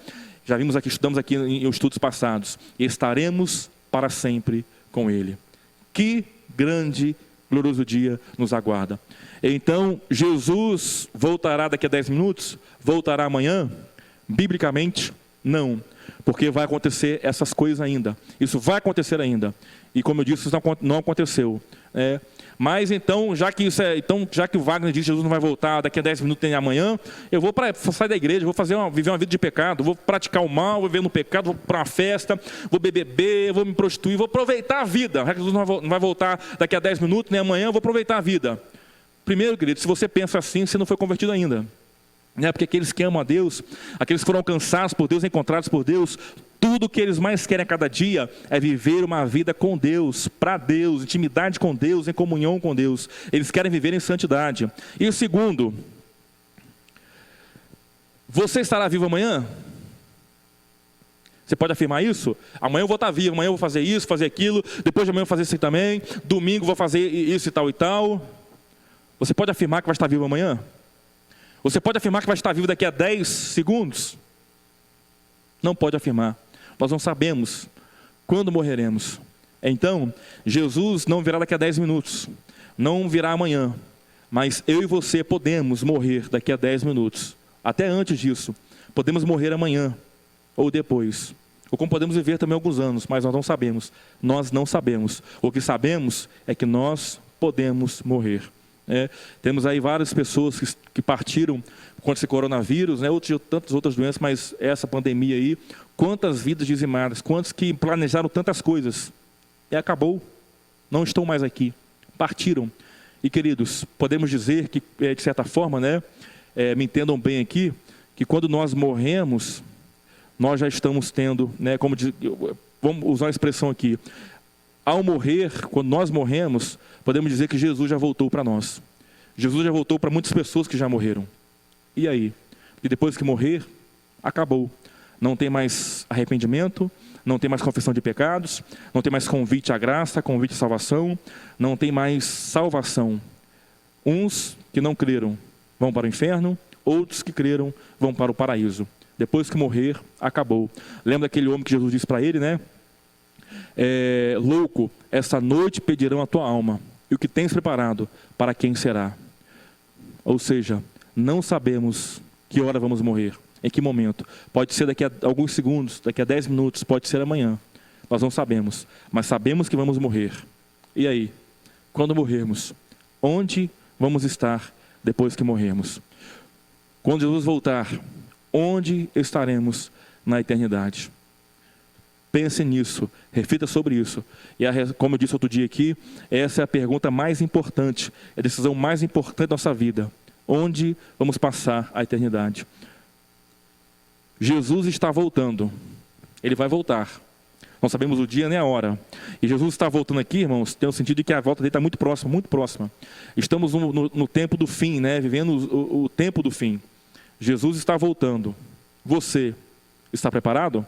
Já vimos aqui, estudamos aqui em estudos passados. E estaremos para sempre com Ele. Que grande, glorioso dia nos aguarda. Então, Jesus voltará daqui a 10 minutos? Voltará amanhã? Biblicamente, não. Porque vai acontecer essas coisas ainda. Isso vai acontecer ainda. E como eu disse, isso não aconteceu. Mas então, já que o Wagner disse que Jesus não vai voltar daqui a 10 minutos nem amanhã, eu vou sair da igreja, vou viver uma vida de pecado, vou praticar o mal, vou viver no pecado, vou para uma festa, vou beber, vou me prostituir, vou aproveitar a vida. Já que Jesus não vai voltar daqui a 10 minutos nem amanhã, eu vou aproveitar a vida. Primeiro, querido, se você pensa assim, você não foi convertido ainda. Porque aqueles que amam a Deus, aqueles que foram alcançados por Deus, encontrados por Deus, tudo que eles mais querem a cada dia é viver uma vida com Deus, para Deus, intimidade com Deus, em comunhão com Deus. Eles querem viver em santidade. E o segundo, você estará vivo amanhã? Você pode afirmar isso? Amanhã eu vou estar vivo, amanhã eu vou fazer isso, fazer aquilo, depois de amanhã eu vou fazer isso também, domingo vou fazer isso e tal e tal. Você pode afirmar que vai estar vivo amanhã? Você pode afirmar que vai estar vivo daqui a 10 segundos? Não pode afirmar. Nós não sabemos quando morreremos. Então, Jesus não virá daqui a 10 minutos. Não virá amanhã. Mas eu e você podemos morrer daqui a 10 minutos. Até antes disso. Podemos morrer amanhã ou depois. Ou como podemos viver também alguns anos, mas nós não sabemos. Nós não sabemos. O que sabemos é que nós podemos morrer. Temos aí várias pessoas que partiram com esse coronavírus, tantas outras doenças, mas essa pandemia aí, quantas vidas dizimadas, quantos que planejaram tantas coisas, e acabou, não estão mais aqui, partiram. E queridos, podemos dizer que, de certa forma, me entendam bem aqui, que quando nós morremos, nós já estamos tendo, vamos usar a expressão aqui, ao morrer, quando nós morremos, podemos dizer que Jesus já voltou para nós. Jesus já voltou para muitas pessoas que já morreram. E aí? E depois que morrer, acabou. Não tem mais arrependimento, não tem mais confissão de pecados, não tem mais convite à graça, convite à salvação, não tem mais salvação. Uns que não creram vão para o inferno, outros que creram vão para o paraíso. Depois que morrer, acabou. Lembra daquele homem que Jesus disse para ele, louco, esta noite pedirão a tua alma, e o que tens preparado, para quem será? Ou seja, não sabemos que hora vamos morrer, em que momento. Pode ser daqui a alguns segundos, daqui a 10 minutos, pode ser amanhã. Nós não sabemos, mas sabemos que vamos morrer. E aí, quando morrermos, onde vamos estar depois que morrermos? Quando Jesus voltar, onde estaremos na eternidade? Pense nisso, reflita sobre isso. E como eu disse outro dia aqui, essa é a pergunta mais importante, é a decisão mais importante da nossa vida. Onde vamos passar a eternidade? Jesus está voltando. Ele vai voltar. Não sabemos o dia nem a hora. E Jesus está voltando aqui, irmãos, tem o sentido de que a volta dele está muito próxima, muito próxima. Estamos no tempo do fim, vivendo o tempo do fim. Jesus está voltando. Você está preparado?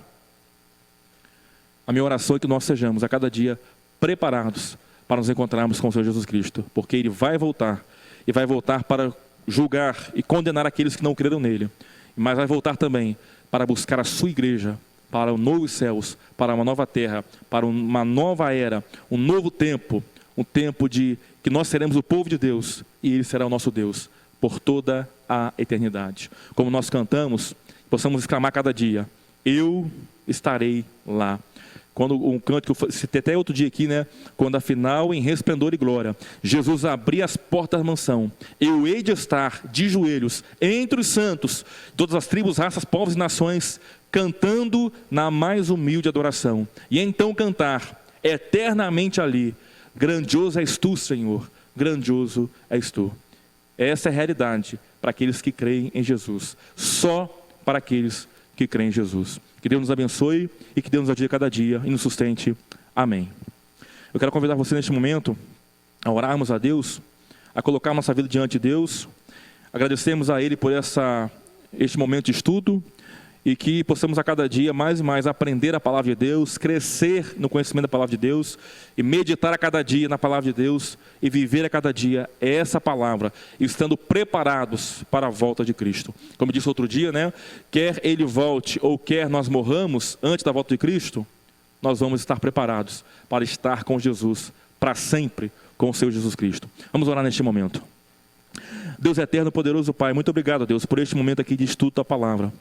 A minha oração é que nós sejamos a cada dia preparados para nos encontrarmos com o Senhor Jesus Cristo, porque Ele vai voltar, e vai voltar para julgar e condenar aqueles que não creram nele, mas vai voltar também para buscar a sua igreja, para novos céus, para uma nova terra, para uma nova era, um novo tempo, um tempo de que nós seremos o povo de Deus, e Ele será o nosso Deus, por toda a eternidade. Como nós cantamos, possamos exclamar cada dia: eu estarei lá. Quando um canto que eu citei até outro dia aqui, né? Quando afinal, em resplendor e glória, Jesus abrir as portas da mansão, eu hei de estar de joelhos entre os santos, todas as tribos, raças, povos e nações, cantando na mais humilde adoração. E então cantar eternamente ali: grandioso és tu, Senhor, grandioso és tu. Essa é a realidade para aqueles que creem em Jesus. Só para aqueles que creem em Jesus. Que Deus nos abençoe e que Deus nos ajude cada dia e nos sustente. Amém. Eu quero convidar você neste momento a orarmos a Deus, a colocar nossa vida diante de Deus. Agradecemos a Ele por este momento de estudo e que possamos a cada dia mais e mais aprender a palavra de Deus, crescer no conhecimento da palavra de Deus e meditar a cada dia na palavra de Deus e viver a cada dia essa palavra, estando preparados para a volta de Cristo. Como eu disse outro dia, né? Quer Ele volte ou quer nós morramos antes da volta de Cristo, nós vamos estar preparados para estar com Jesus para sempre, com o Senhor Jesus Cristo. Vamos orar neste momento. Deus eterno, poderoso Pai, muito obrigado, Deus, por este momento aqui de estudo da palavra.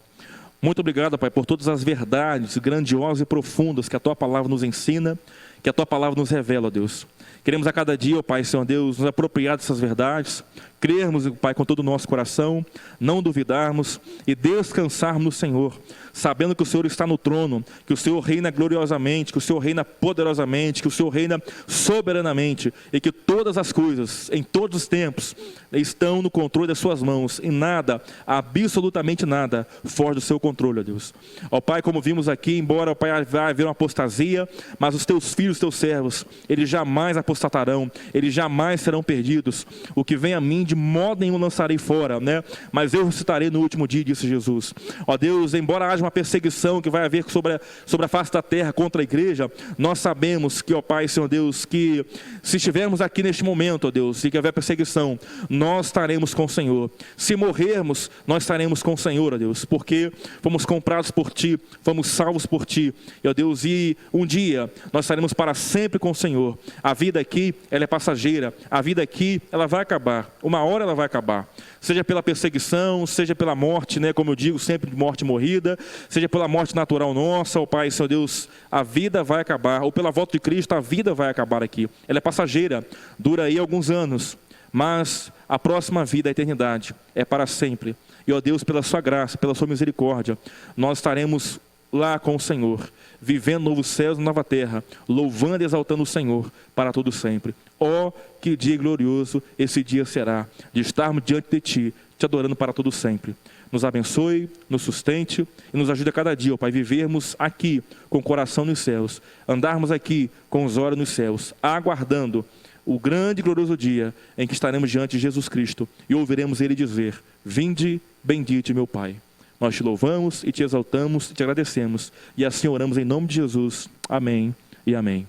Muito obrigado, Pai, por todas as verdades grandiosas e profundas que a Tua palavra nos ensina, que a Tua palavra nos revela, Deus. Queremos a cada dia, ó Pai, Senhor Deus, nos apropriar dessas verdades, crermos, Pai, com todo o nosso coração, não duvidarmos e descansarmos no Senhor, sabendo que o Senhor está no trono, que o Senhor reina gloriosamente, que o Senhor reina poderosamente, que o Senhor reina soberanamente e que todas as coisas, em todos os tempos, estão no controle das suas mãos e nada, absolutamente nada, foge do seu controle, ó Deus. Ó Pai, como vimos aqui, embora, ó Pai, vai haver uma apostasia, mas os Teus filhos, os Teus servos, eles jamais apostatarão, eles jamais serão perdidos. O que vem a mim, de modo nenhum lançarei fora, né? Mas eu ressuscitarei no último dia, disse Jesus. Ó Deus, embora haja uma perseguição que vai haver sobre a face da terra contra a igreja, nós sabemos que, ó Pai, Senhor Deus, que se estivermos aqui neste momento, ó Deus, e que houver perseguição, nós estaremos com o Senhor. Se morrermos, nós estaremos com o Senhor, ó Deus, porque fomos comprados por Ti, fomos salvos por Ti, ó Deus, e um dia nós estaremos para sempre com o Senhor. A vida aqui, ela é passageira, a vida aqui, ela vai acabar, uma hora ela vai acabar, seja pela perseguição, seja pela morte, né, como eu digo, sempre morte morrida, seja pela morte natural nossa, ó Pai, Senhor Deus, a vida vai acabar, ou pela volta de Cristo, a vida vai acabar aqui. Ela é passageira, dura aí alguns anos, mas a próxima vida, a eternidade, é para sempre. E ó Deus, pela Sua graça, pela Sua misericórdia, nós estaremos lá com o Senhor, vivendo novos céus e nova terra, louvando e exaltando o Senhor para todo sempre. Ó, que dia glorioso esse dia será, de estarmos diante de Ti, Te adorando para todo sempre. Nos abençoe, nos sustente e nos ajude a cada dia, ó Pai, vivermos aqui com o coração nos céus, andarmos aqui com os olhos nos céus, aguardando o grande e glorioso dia em que estaremos diante de Jesus Cristo e ouviremos Ele dizer: vinde, bendito meu Pai. Nós Te louvamos e Te exaltamos e Te agradecemos. E assim oramos em nome de Jesus. Amém e amém.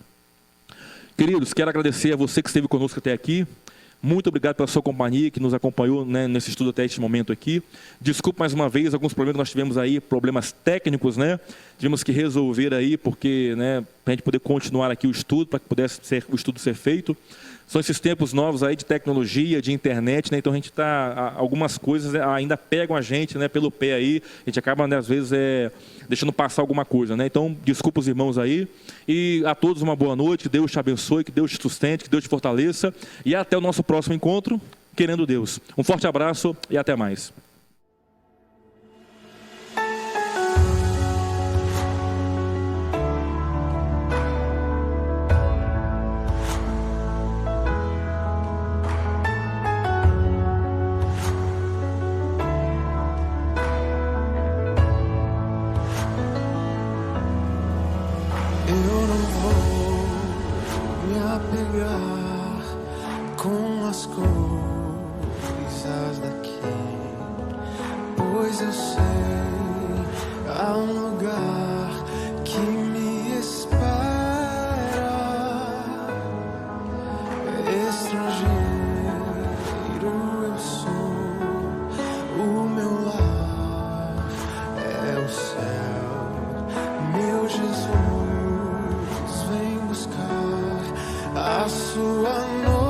Queridos, quero agradecer a você que esteve conosco até aqui. Muito obrigado pela sua companhia, que nos acompanhou, né, nesse estudo até este momento aqui. Desculpe mais uma vez alguns problemas que nós tivemos aí, problemas técnicos, né? Tivemos que resolver aí, porque, né, para a gente poder continuar aqui o estudo, para que pudesse o estudo ser feito. São esses tempos novos aí de tecnologia, de internet, né? Então a gente está, algumas coisas ainda pegam a gente, né, pelo pé aí, a gente acaba, né, às vezes deixando passar alguma coisa, né? Então desculpa os irmãos aí e a todos uma boa noite, que Deus te abençoe, que Deus te sustente, que Deus te fortaleça e até o nosso próximo encontro, querendo Deus. Um forte abraço e até mais. Eu não vou me apegar com as coisas daqui, pois eu sei há um lugar que me espera. Estrangeiro eu sou, o meu lar é o céu, meu Jesus vem buscar a sua noite.